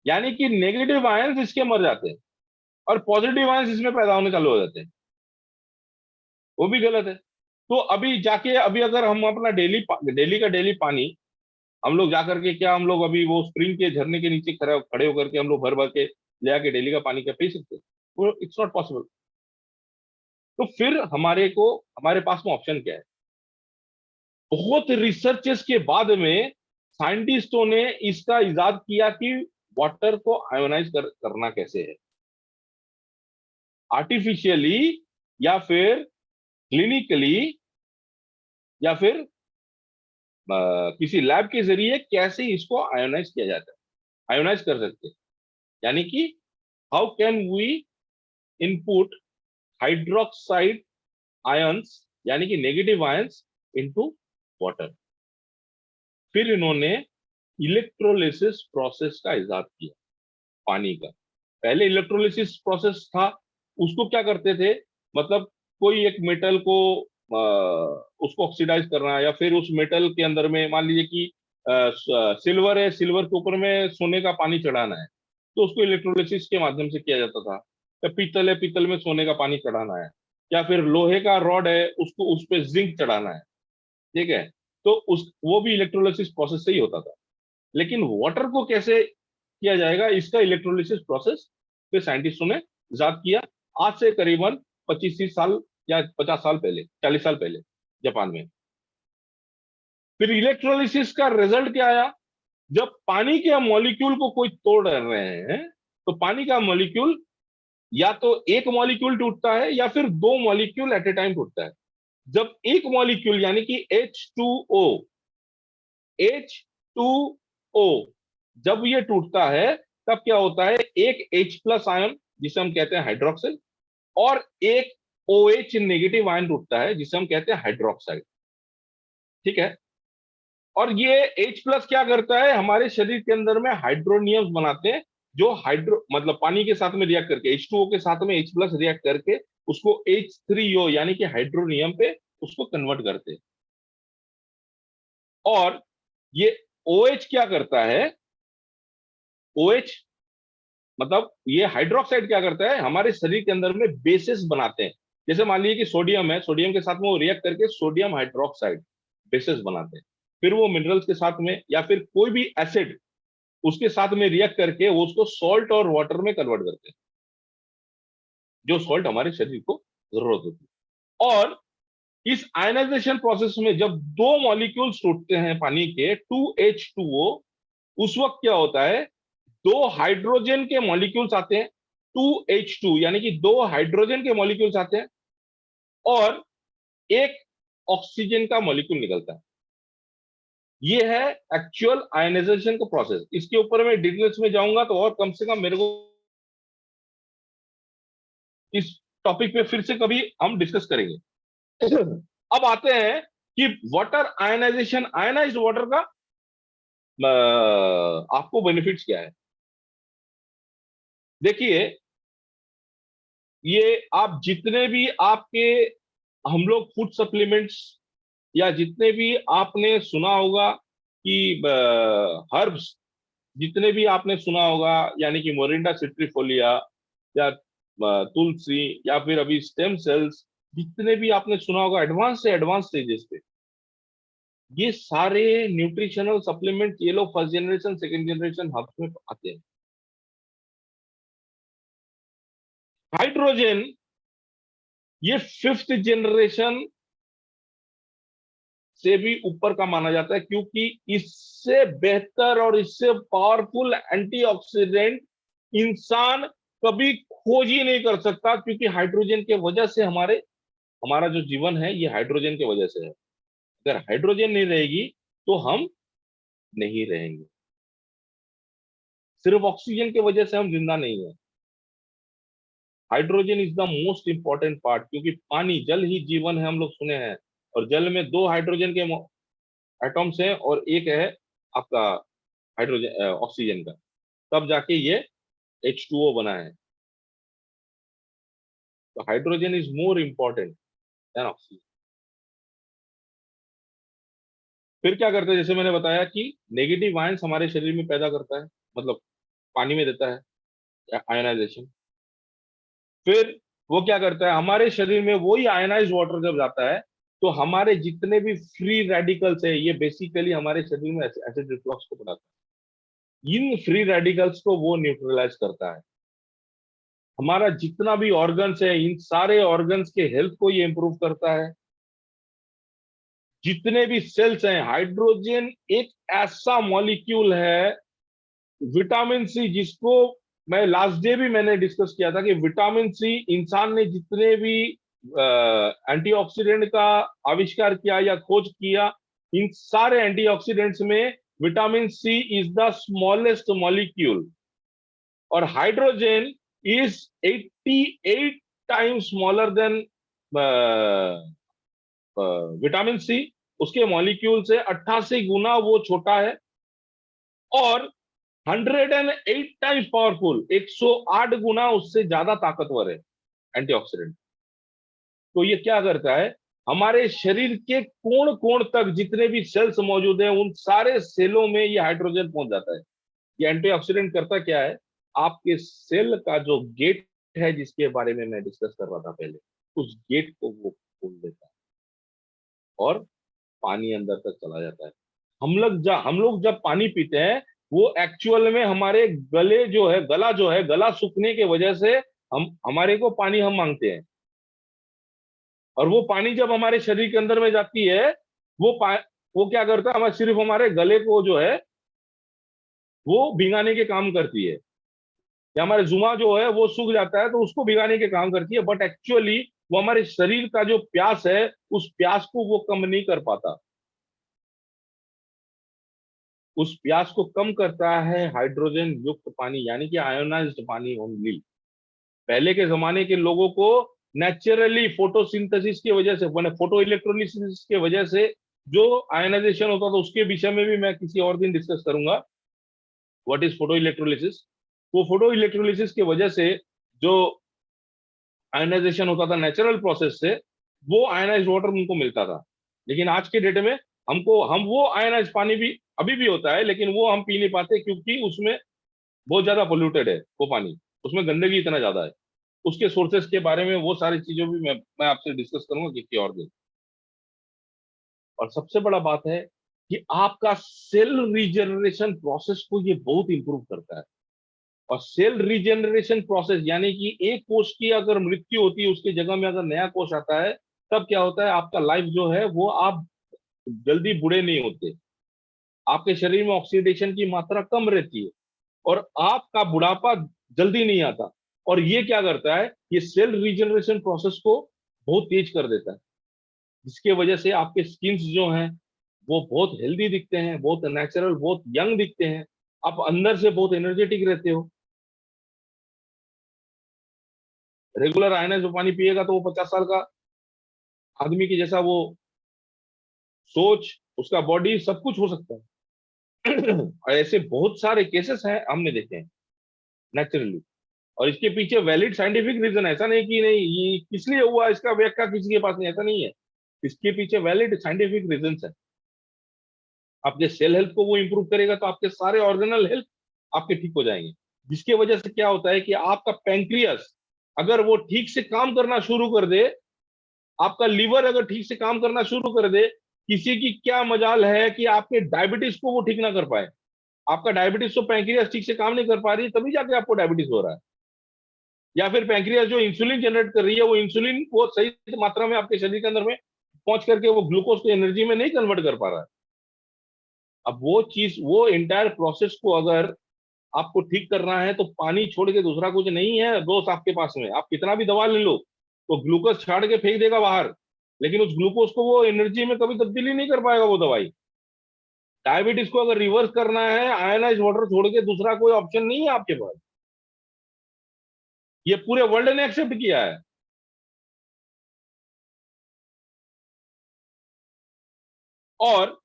यानी कि नेगेटिव आयंस इसके मर जाते हैं और पॉजिटिव आयंस इसमें पैदा होने चालू हो जाते हैं। वो भी गलत है। तो अभी जाके, अभी अगर हम अपना डेली का डेली पानी हम लोग जाकर के, क्या हम लोग अभी वो स्प्रिंग के झरने के नीचे खड़े होकर के हम लोग भर भर के ले आके डेली का पानी क्या पी सकते हैं? वो इट्स नॉट पॉसिबल। तो फिर हमारे पास में ऑप्शन क्या है? बहुत रिसर्चेस के बाद में साइंटिस्टों ने इसका इजाद किया कि वाटर को आयोनाइज करना कैसे है, आर्टिफिशियली या फिर क्लिनिकली या फिर किसी लैब के जरिए कैसे इसको आयोनाइज किया जाता है, आयोनाइज कर सकते हैं। यानी कि how can we input hydroxide ions, यानी कि नेगेटिव आयंस, इनटू वाटर। फिर इन्होंने इलेक्ट्रोलिसिस प्रोसेस का इजाद किया पानी का। पहले इलेक्ट्रोलिसिस प्रोसेस था, उसको क्या करते थे, मतलब कोई एक मेटल को उसको ऑक्सीडाइज करना है, या फिर उस मेटल के अंदर में मान लीजिए कि सिल्वर है, सिल्वर के ऊपर में सोने का पानी चढ़ाना है, तो उसको इलेक्ट्रोलिसिस के माध्यम से किया जाता था। या पीतल है, पीतल में सोने का पानी चढ़ाना है, या फिर लोहे का रॉड है, उसको उस पर जिंक चढ़ाना है, ठीक है, तो उस वो भी इलेक्ट्रोलिसिस प्रोसेस से ही होता था। लेकिन वाटर को कैसे किया जाएगा, इसका इलेक्ट्रोलिसिस प्रोसेस फिर साइंटिस्टों ने इजाद किया, आज से करीबन 25 साल या 50 साल पहले, 40 साल पहले, जापान में। फिर इलेक्ट्रोलिसिस का रिजल्ट क्या आया, जब पानी के मॉलिक्यूल को कोई तोड़ रहे हैं, तो पानी का मॉलिक्यूल या तो एक मॉलिक्यूल टूटता है या फिर दो मॉलिक्यूल एट ए टाइम टूटता है। जब एक मॉलिक्यूल यानी कि H2O जब ये टूटता है, तब क्या होता है, एक H+ आयन जिसे हम कहते हैं हाइड्रोक्सिल, और एक OH नेगेटिव आयन टूटता है जिसे हम कहते हैं हाइड्रोक्साइड, ठीक है। और ये H+ क्या करता है, हमारे शरीर के अंदर में हाइड्रोनियम्स बनाते हैं, जो मतलब पानी के साथ में रिएक्ट करके, H2O के साथ में H+ रिएक्ट करके उसको H3O यानी कि हाइड्रोनियम पे उसको कन्वर्ट करते हैं। और ये OH क्या करता है, OH मतलब ये हाइड्रोक्साइड क्या करता है, हमारे शरीर के अंदर में बेसिस बनाते हैं। जैसे मान लीजिए कि सोडियम है, सोडियम के साथ में वो रिएक्ट करके सोडियम हाइड्रोक्साइड बेसिस बनाते हैं। फिर वो मिनरल्स के साथ में या फिर कोई भी एसिड उसके साथ में रिएक्ट करके वो उसको सॉल्ट और वाटर में कन्वर्ट करते हैं, जो सॉल्ट हमारे शरीर को जरूरत होती है। और इस आयनाइजेशन प्रोसेस में जब दो मॉलिक्यूल्स टूटते हैं पानी के, 2H2O, उस वक्त क्या होता है, दो हाइड्रोजन के मॉलिक्यूल्स आते हैं 2H2 यानी कि 2 हाइड्रोजन के मॉलिक्यूल्स आते हैं और एक ऑक्सीजन का मॉलिक्यूल निकलता है। ये है एक्चुअल आयनाइजेशन का प्रोसेस। इसके ऊपर मैं डिटेल्स में जाऊंगा तो और कम से कम मेरे को इस टॉपिक पे फिर से कभी हम डिस्कस करेंगे। अब आते हैं कि वाटर आयनाइजेशन, आयनाइज्ड वाटर का आपको बेनिफिट्स क्या है। देखिए, ये आप जितने भी आपके हम लोग फूड सप्लीमेंट्स या जितने भी आपने सुना होगा कि हर्ब्स, जितने भी आपने सुना होगा, यानी कि मोरिंडा सिट्रीफोलिया या तुलसी या फिर अभी स्टेम सेल्स, जितने भी आपने सुना होगा एडवांस से एडवांस स्टेजेस पे, ये सारे न्यूट्रिशनल सप्लीमेंट ये लोग first generation second generation herbs में आते हैं। हाइड्रोजन ये 5th जनरेशन से भी ऊपर का माना जाता है, क्योंकि इससे बेहतर और इससे पावरफुल एंटीऑक्सीडेंट इंसान कभी खोज ही नहीं कर सकता, क्योंकि हाइड्रोजन के वजह से हमारा जो जीवन है ये हाइड्रोजन के वजह से है। अगर हाइड्रोजन नहीं रहेगी तो हम नहीं रहेंगे। सिर्फ ऑक्सीजन की वजह से हम जिंदा नहीं है। Hydrogen is the most important part, क्योंकि पानी, जल ही जीवन है, हम लोग सुने हैं। और जल में 2 हाइड्रोजन के एटॉम्स हैं और एक है आपका हाइड्रोजन ऑक्सीजन का, तब जाके ये H2O बना है। तो hydrogen is more important than oxygen. फिर क्या करते हैं, जैसे मैंने बताया कि नेगेटिव आयंस हमारे शरीर में पैदा करता है, मतलब पानी में देता है आयनाइजेशन। फिर वो क्या करता है, हमारे शरीर में वही आयनाइज्ड वाटर जब जाता है तो हमारे जितने भी फ्री रेडिकल्स है, ये बेसिकली हमारे शरीर में एसिड रिफ्लक्स को बढ़ाता है। इन फ्री रेडिकल्स को वो न्यूट्रलाइज करता है। हमारा जितना भी ऑर्गन्स है, इन सारे ऑर्गन्स के हेल्थ को ये इंप्रूव करता है। जितने भी सेल्स हैं, हाइड्रोजन एक ऐसा मॉलिक्यूल है, विटामिन सी, जिसको मैं लास्ट डे भी मैंने डिस्कस किया था कि विटामिन सी, इंसान ने जितने भी एंटीऑक्सीडेंट का आविष्कार किया या खोज किया, इन सारे एंटीऑक्सीडेंट्स में vitamin C is the smallest molecule. और hydrogen is 88 times smaller than vitamin C. उसके मॉलिक्यूल से 88 गुना वो छोटा है और 108 टाइम्स पावरफुल, 108 गुना उससे ज्यादा ताकतवर है एंटीऑक्सीडेंट। तो ये क्या करता है, हमारे शरीर के कोण कोण तक जितने भी सेल्स मौजूद हैं, उन सारे सेलों में ये हाइड्रोजन पहुंच जाता है। ये एंटीऑक्सीडेंट करता क्या है, आपके सेल का जो गेट है, जिसके बारे में मैं डिस्कस कर रहा था पहले, उस गेट को वो खोल देता है और पानी अंदर तक चला जाता है। हम लोग जब पानी पीते हैं, वो एक्चुअल में हमारे गले जो है, गला सूखने की वजह से हमारे को पानी हम मांगते हैं। और वो पानी जब हमारे शरीर के अंदर में जाती है, वो क्या करता है, सिर्फ हमारे गले को जो है वो भिगाने के काम करती है, या हमारे जुमा जो है वो सूख जाता है तो उसको भिगाने के काम करती है। बट एक्चुअली वो हमारे शरीर का जो प्यास है, उस प्यास को वो कम नहीं कर पाता। उस प्यास को कम करता है हाइड्रोजन युक्त पानी, यानी कि आयोनाइज्ड पानी ओनली। पहले के जमाने के लोगों को नेचुरली फोटोसिंथेसिस की वजह से, फोटो इलेक्ट्रोलिसिस की वजह से जो आयनाइजेशन होता था, उसके विषय में भी मैं किसी और दिन डिस्कस करूंगा, व्हाट इज फोटो इलेक्ट्रोलिसिस। वो फोटो इलेक्ट्रोलिसिस की वजह से जो आयनाइजेशन होता था नेचुरल प्रोसेस से, वो आयनाइज्ड वाटर उनको मिलता था। लेकिन आज के डेट में हम वो आयनाइज्ड पानी भी अभी भी होता है, लेकिन वो हम पी नहीं पाते, क्योंकि उसमें बहुत ज्यादा पोल्यूटेड है वो पानी, उसमें गंदगी इतना ज्यादा है। उसके सोर्सेस के बारे में, वो सारी चीजों भी मैं आपसे डिस्कस करूंगा किसी और दिन। और सबसे बड़ा बात है कि आपका सेल रीजनरेशन प्रोसेस को ये बहुत इंप्रूव करता है। और सेल रीजनरेशन प्रोसेस यानी कि एक कोष की अगर मृत्यु होती है, उसकी जगह में अगर नया कोष आता है, तब क्या होता है, आपका लाइफ जो है वो आप जल्दी बूढ़े नहीं होते, आपके शरीर में ऑक्सीडेशन की मात्रा कम रहती है और आपका बुढ़ापा जल्दी नहीं आता। और ये क्या करता है, ये सेल रीजनरेशन प्रोसेस को बहुत तेज कर देता है, जिसके वजह से आपके स्किन्स जो हैं वो बहुत हेल्दी दिखते हैं, बहुत नेचुरल, बहुत यंग दिखते हैं, आप अंदर से बहुत एनर्जेटिक रहते हो। रेगुलर आयनाइज पानी पिएगा तो वो 50 साल का आदमी की जैसा वो सोच, उसका बॉडी, सब कुछ हो सकता है। और ऐसे बहुत सारे केसेस हैं, हमने देखे हैं नेचुरली। और इसके पीछे वैलिड साइंटिफिक रीजन है, ऐसा नहीं कि नहीं ये किस लिए हुआ, इसका व्याख्या किसी के पास नहीं, ऐसा नहीं है। इसके पीछे वैलिड साइंटिफिक रीजन है। आपके सेल हेल्थ को वो इंप्रूव करेगा तो आपके सारे ऑर्गेनल हेल्थ आपके ठीक हो जाएंगे, जिसके वजह से क्या होता है कि आपका पैंक्रियास अगर वो ठीक से काम करना शुरू कर दे, आपका लीवर अगर ठीक से काम करना शुरू कर दे, किसी की क्या मजाल है कि आपके डायबिटीज को वो ठीक ना कर पाए। आपका डायबिटीज तो पैंक्रियास ठीक से काम नहीं कर पा रही, तभी जाके आपको डायबिटीज हो रहा है। या फिर पैंक्रियास जो इंसुलिन जनरेट कर रही है, वो इंसुलिन को सही मात्रा में आपके शरीर के अंदर में पहुंच करके वो ग्लूकोज को एनर्जी में नहीं कन्वर्ट कर पा रहा है। अब वो चीज, वो इंटायर प्रोसेस को अगर आपको ठीक करना है तो पानी छोड़ के दूसरा कुछ नहीं है दोस्त आपके पास में। आप कितना भी दवा ले लो तो ग्लूकोज छाड़ के फेंक देगा बाहर, लेकिन उस ग्लूकोज को वो एनर्जी में कभी तब्दीली नहीं कर पाएगा वो दवाई। डायबिटीज को अगर रिवर्स करना है, आयनाइज वाटर छोड़ के दूसरा कोई ऑप्शन नहीं है आपके पास। ये पूरे वर्ल्ड ने एक्सेप्ट किया है। और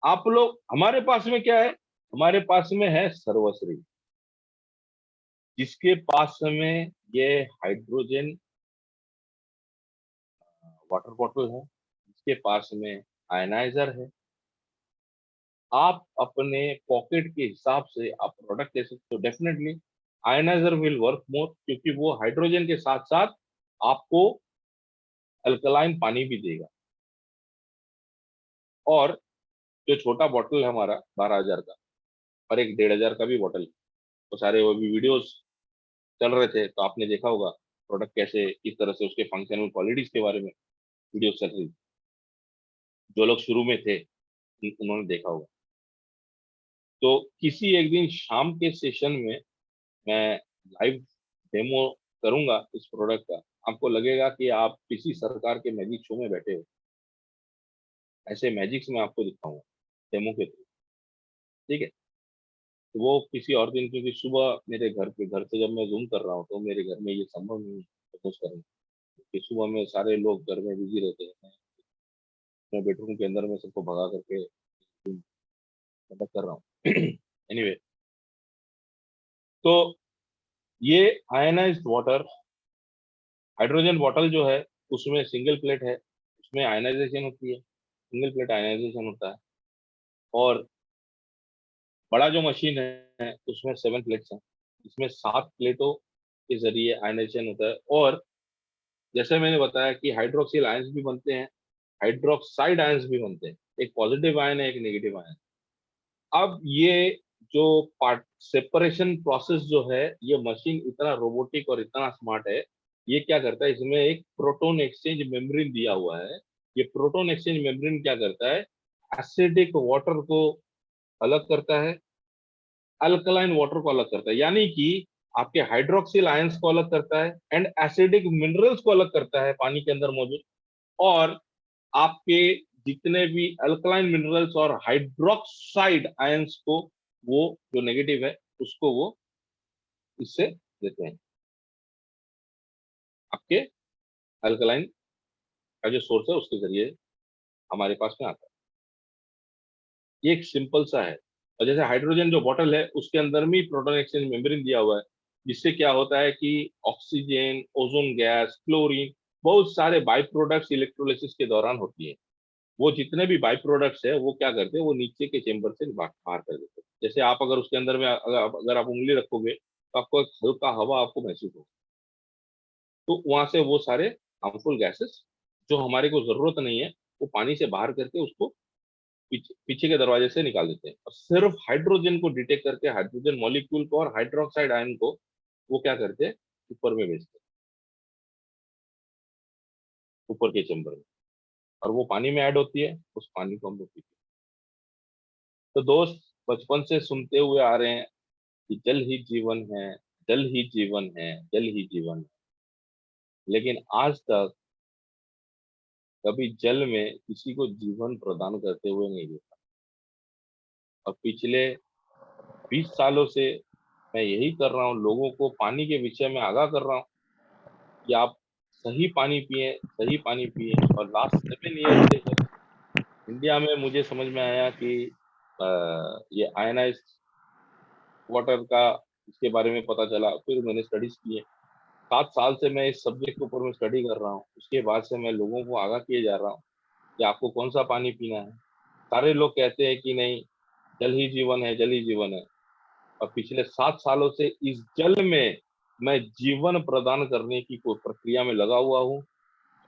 आप लोग, हमारे पास में क्या है, हमारे पास में है सर्वश्री, जिसके पास में ये हाइड्रोजन वाटर बॉटल है, जिसके पास में आयनाइजर है। आप अपने पॉकेट के हिसाब से आप प्रोडक्ट ले सकते हो। Definitely ioniser will work more, क्योंकि वो हाइड्रोजन के साथ साथ आपको अल्कलाइन पानी भी देगा। और जो छोटा बॉटल है हमारा 12,000 का, और एक 1,500 का भी बॉटल, वो सारे वो भी वीडियोस चल रहे थे तो आपने देखा होगा प्रोडक्ट कैसे, किस तरह से उसके फंक्शनल क्वालिटीज के बारे में वीडियो चल रही। जो लोग शुरू में थे उन्होंने देखा होगा। तो किसी एक दिन शाम के सेशन में मैं लाइव डेमो करूंगा इस प्रोडक्ट का। आपको लगेगा कि आप किसी सरकार के मैजिक शो में बैठे हो। ऐसे मैजिक्स मैं आपको दिखाऊंगा डेमो के थ्रू, ठीक है। तो वो किसी और दिन, क्योंकि सुबह मेरे घर से जब मैं जूम कर रहा हूँ तो मेरे घर में ये संभव नहीं है प्रपोज करना, क्योंकि सुबह में सारे लोग घर में बिजी रहते हैं। मैं बेडरूम के अंदर में सबको भगा करके conduct कर रहा हूँ। एनीवे, तो ये आयनाइज्ड वाटर हाइड्रोजन बॉटल जो है उसमें सिंगल प्लेट है, उसमें आयनाइजेशन होती है, सिंगल प्लेट आयनाइजेशन होता है। और बड़ा जो मशीन है उसमें 7 प्लेट्स हैं, इसमें 7 प्लेटों के जरिए आयनाइजेशन होता है। और जैसे मैंने बताया कि हाइड्रोक्सिल आयंस भी बनते हैं, हाइड्रोक्साइड आयंस भी बनते हैं। एक पॉजिटिव आयन है, एक नेगेटिव आयन। अब ये जो पार्ट सेपरेशन प्रोसेस जो है, ये मशीन इतना रोबोटिक और इतना स्मार्ट है। ये क्या करता है, इसमें एक प्रोटॉन एक्सचेंज मेम्ब्रेन दिया हुआ है। ये प्रोटॉन एक्सचेंज मेम्ब्रेन क्या करता है, एसिडिक वाटर को अलग करता है, अल्कलाइन वाटर को अलग करता है, यानी कि आपके हाइड्रोक्सिल आयंस को अलग करता है एंड एसिडिक मिनरल्स को अलग करता है पानी के अंदर मौजूद। और आपके जितने भी अल्कलाइन मिनरल्स और हाइड्रोक्साइड आयंस को, वो जो नेगेटिव है उसको वो इससे देते हैं। आपके अल्कलाइन का जो सोर्स है उसके जरिए हमारे पास में आता है। ये एक सिंपल सा है। और जैसे हाइड्रोजन जो बॉटल है उसके अंदर में प्रोटॉन एक्सचेंज मेम्ब्रेन दिया हुआ है, जिससे क्या होता है कि ऑक्सीजन, ओजोन गैस, क्लोरीन, बहुत सारे बाई प्रोडक्ट्स इलेक्ट्रोलिसिस के दौरान होती है। वो जितने भी बाई प्रोडक्ट्स है वो क्या करते हैं, वो नीचे के चेंबर से बाहर कर देते हैं। जैसे आप अगर उसके अंदर में अगर आप उंगली रखोगे तो आपको एक हल्का हवा आपको महसूस होगा। तो वहां से वो सारे हार्मफुल गैसेस जो हमारे को जरूरत नहीं है, वो पानी से बाहर करके उसको पीछे के दरवाजे से निकाल देते हैं। और सिर्फ हाइड्रोजन को डिटेक्ट करके, हाइड्रोजन मॉलिक्यूल को और हाइड्रोक्साइड आयन को वो क्या करते हैं, ऊपर में भेजते हैं, ऊपर के चेंबर में। और वो पानी में ऐड होती है, उस पानी को हम लोग पीते हैं। तो दोस्त, बचपन से सुनते हुए आ रहे हैं कि जल ही जीवन है, जल ही जीवन है, जल ही जीवन है। लेकिन आज तक कभी जल में किसी को जीवन प्रदान करते हुए नहीं देखा। और पिछले 20 सालों से मैं यही कर रहा हूँ, लोगों को पानी के विषय में आगाह कर रहा हूँ कि आप सही पानी पिए, सही पानी पिए। और लास्ट 7 ईयर से जब इंडिया में मुझे समझ में आया कि ये आयनाइज वाटर का इसके बारे में पता चला, फिर मैंने स्टडीज किए। 7 साल से मैं इस सब्जेक्ट के ऊपर में स्टडी कर रहा हूँ। उसके बाद से मैं लोगों को आगाह किए जा रहा हूँ कि आपको कौन सा पानी पीना है। सारे लोग कहते हैं कि नहीं, जल ही जीवन है, जल ही जीवन है। और पिछले 7 सालों से इस जल में मैं जीवन प्रदान करने की कोई प्रक्रिया में लगा हुआ हूँ।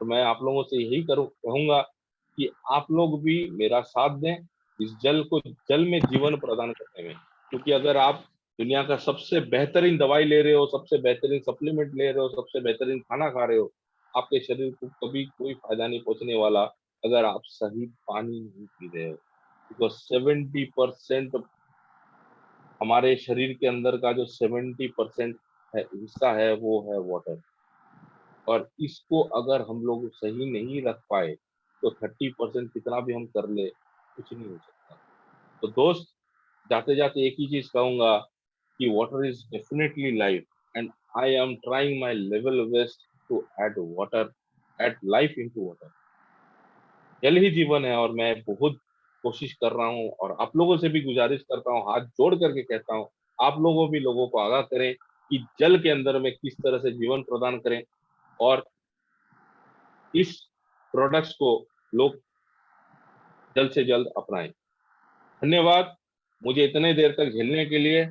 तो मैं आप लोगों से यही कहूंगा कि आप लोग भी मेरा साथ दें इस जल को, जल में जीवन प्रदान करने में। क्योंकि अगर आप दुनिया का सबसे बेहतरीन दवाई ले रहे हो, सबसे बेहतरीन सप्लीमेंट ले रहे हो, सबसे बेहतरीन खाना खा रहे हो, आपके शरीर को कभी कोई फायदा नहीं पहुंचने वाला अगर आप सही पानी नहीं पी रहे हो। बिकॉज 70% हमारे शरीर के अंदर का जो 70% है हिस्सा है वो है वाटर। और इसको अगर हम लोग सही नहीं रख पाए तो 30% कितना भी हम कर ले, कुछ नहीं हो सकता। तो दोस्त, जाते जाते एक ही चीज कहूंगा कि water is definitely life and I am trying my level best to add life into water. जल ही जीवन है और मैं बहुत कोशिश कर रहा हूँ और आप लोगों से भी गुजारिश करता हूँ, हाथ जोड़ करके कहता हूँ, आप लोगों भी लोगों को आगाह करें कि जल के अंदर में किस तरह से जीवन प्रदान करें और इस प्रोडक्ट्स को लोग जल्द से जल्द अपनाएं। धन्यवाद मुझे इतने देर तक झेलने के लिए,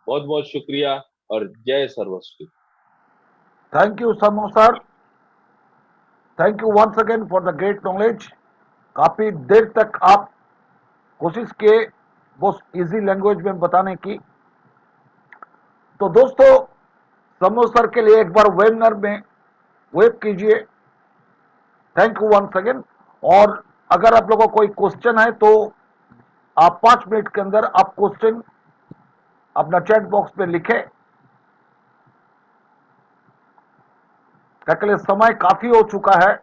बहुत बहुत शुक्रिया और जय सर्वश्री। थैंक यू समू sir, thank you once again for the great knowledge. काफी देर तक आप कोशिश किए बहुत इजी लैंग्वेज में बताने की। तो दोस्तों, समू सर के लिए एक बार वेबिनार में वेब कीजिए। Thank you once again. और अगर आप लोगों को कोई क्वेश्चन है तो आप 5 मिनट के अंदर आप क्वेश्चन अपना चैट बॉक्स में लिखें। क्या समय काफी हो चुका है।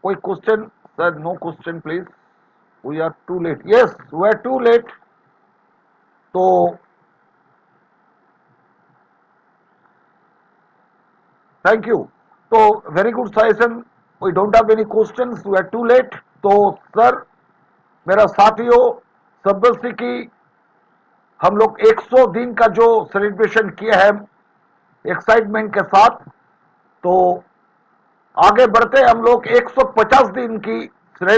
कोई question? Sir no question please, we are too late. Yes, we are too late. तो थैंक यू। तो very good suggestion, we don't have any questions, we are too late. तो सर, मेरा साथियों, सब्यसाची की हम लोग 100 दिन का जो सेलिब्रेशन किया है एक्साइटमेंट के साथ, तो आगे बढ़ते हम लोग 150 दिन की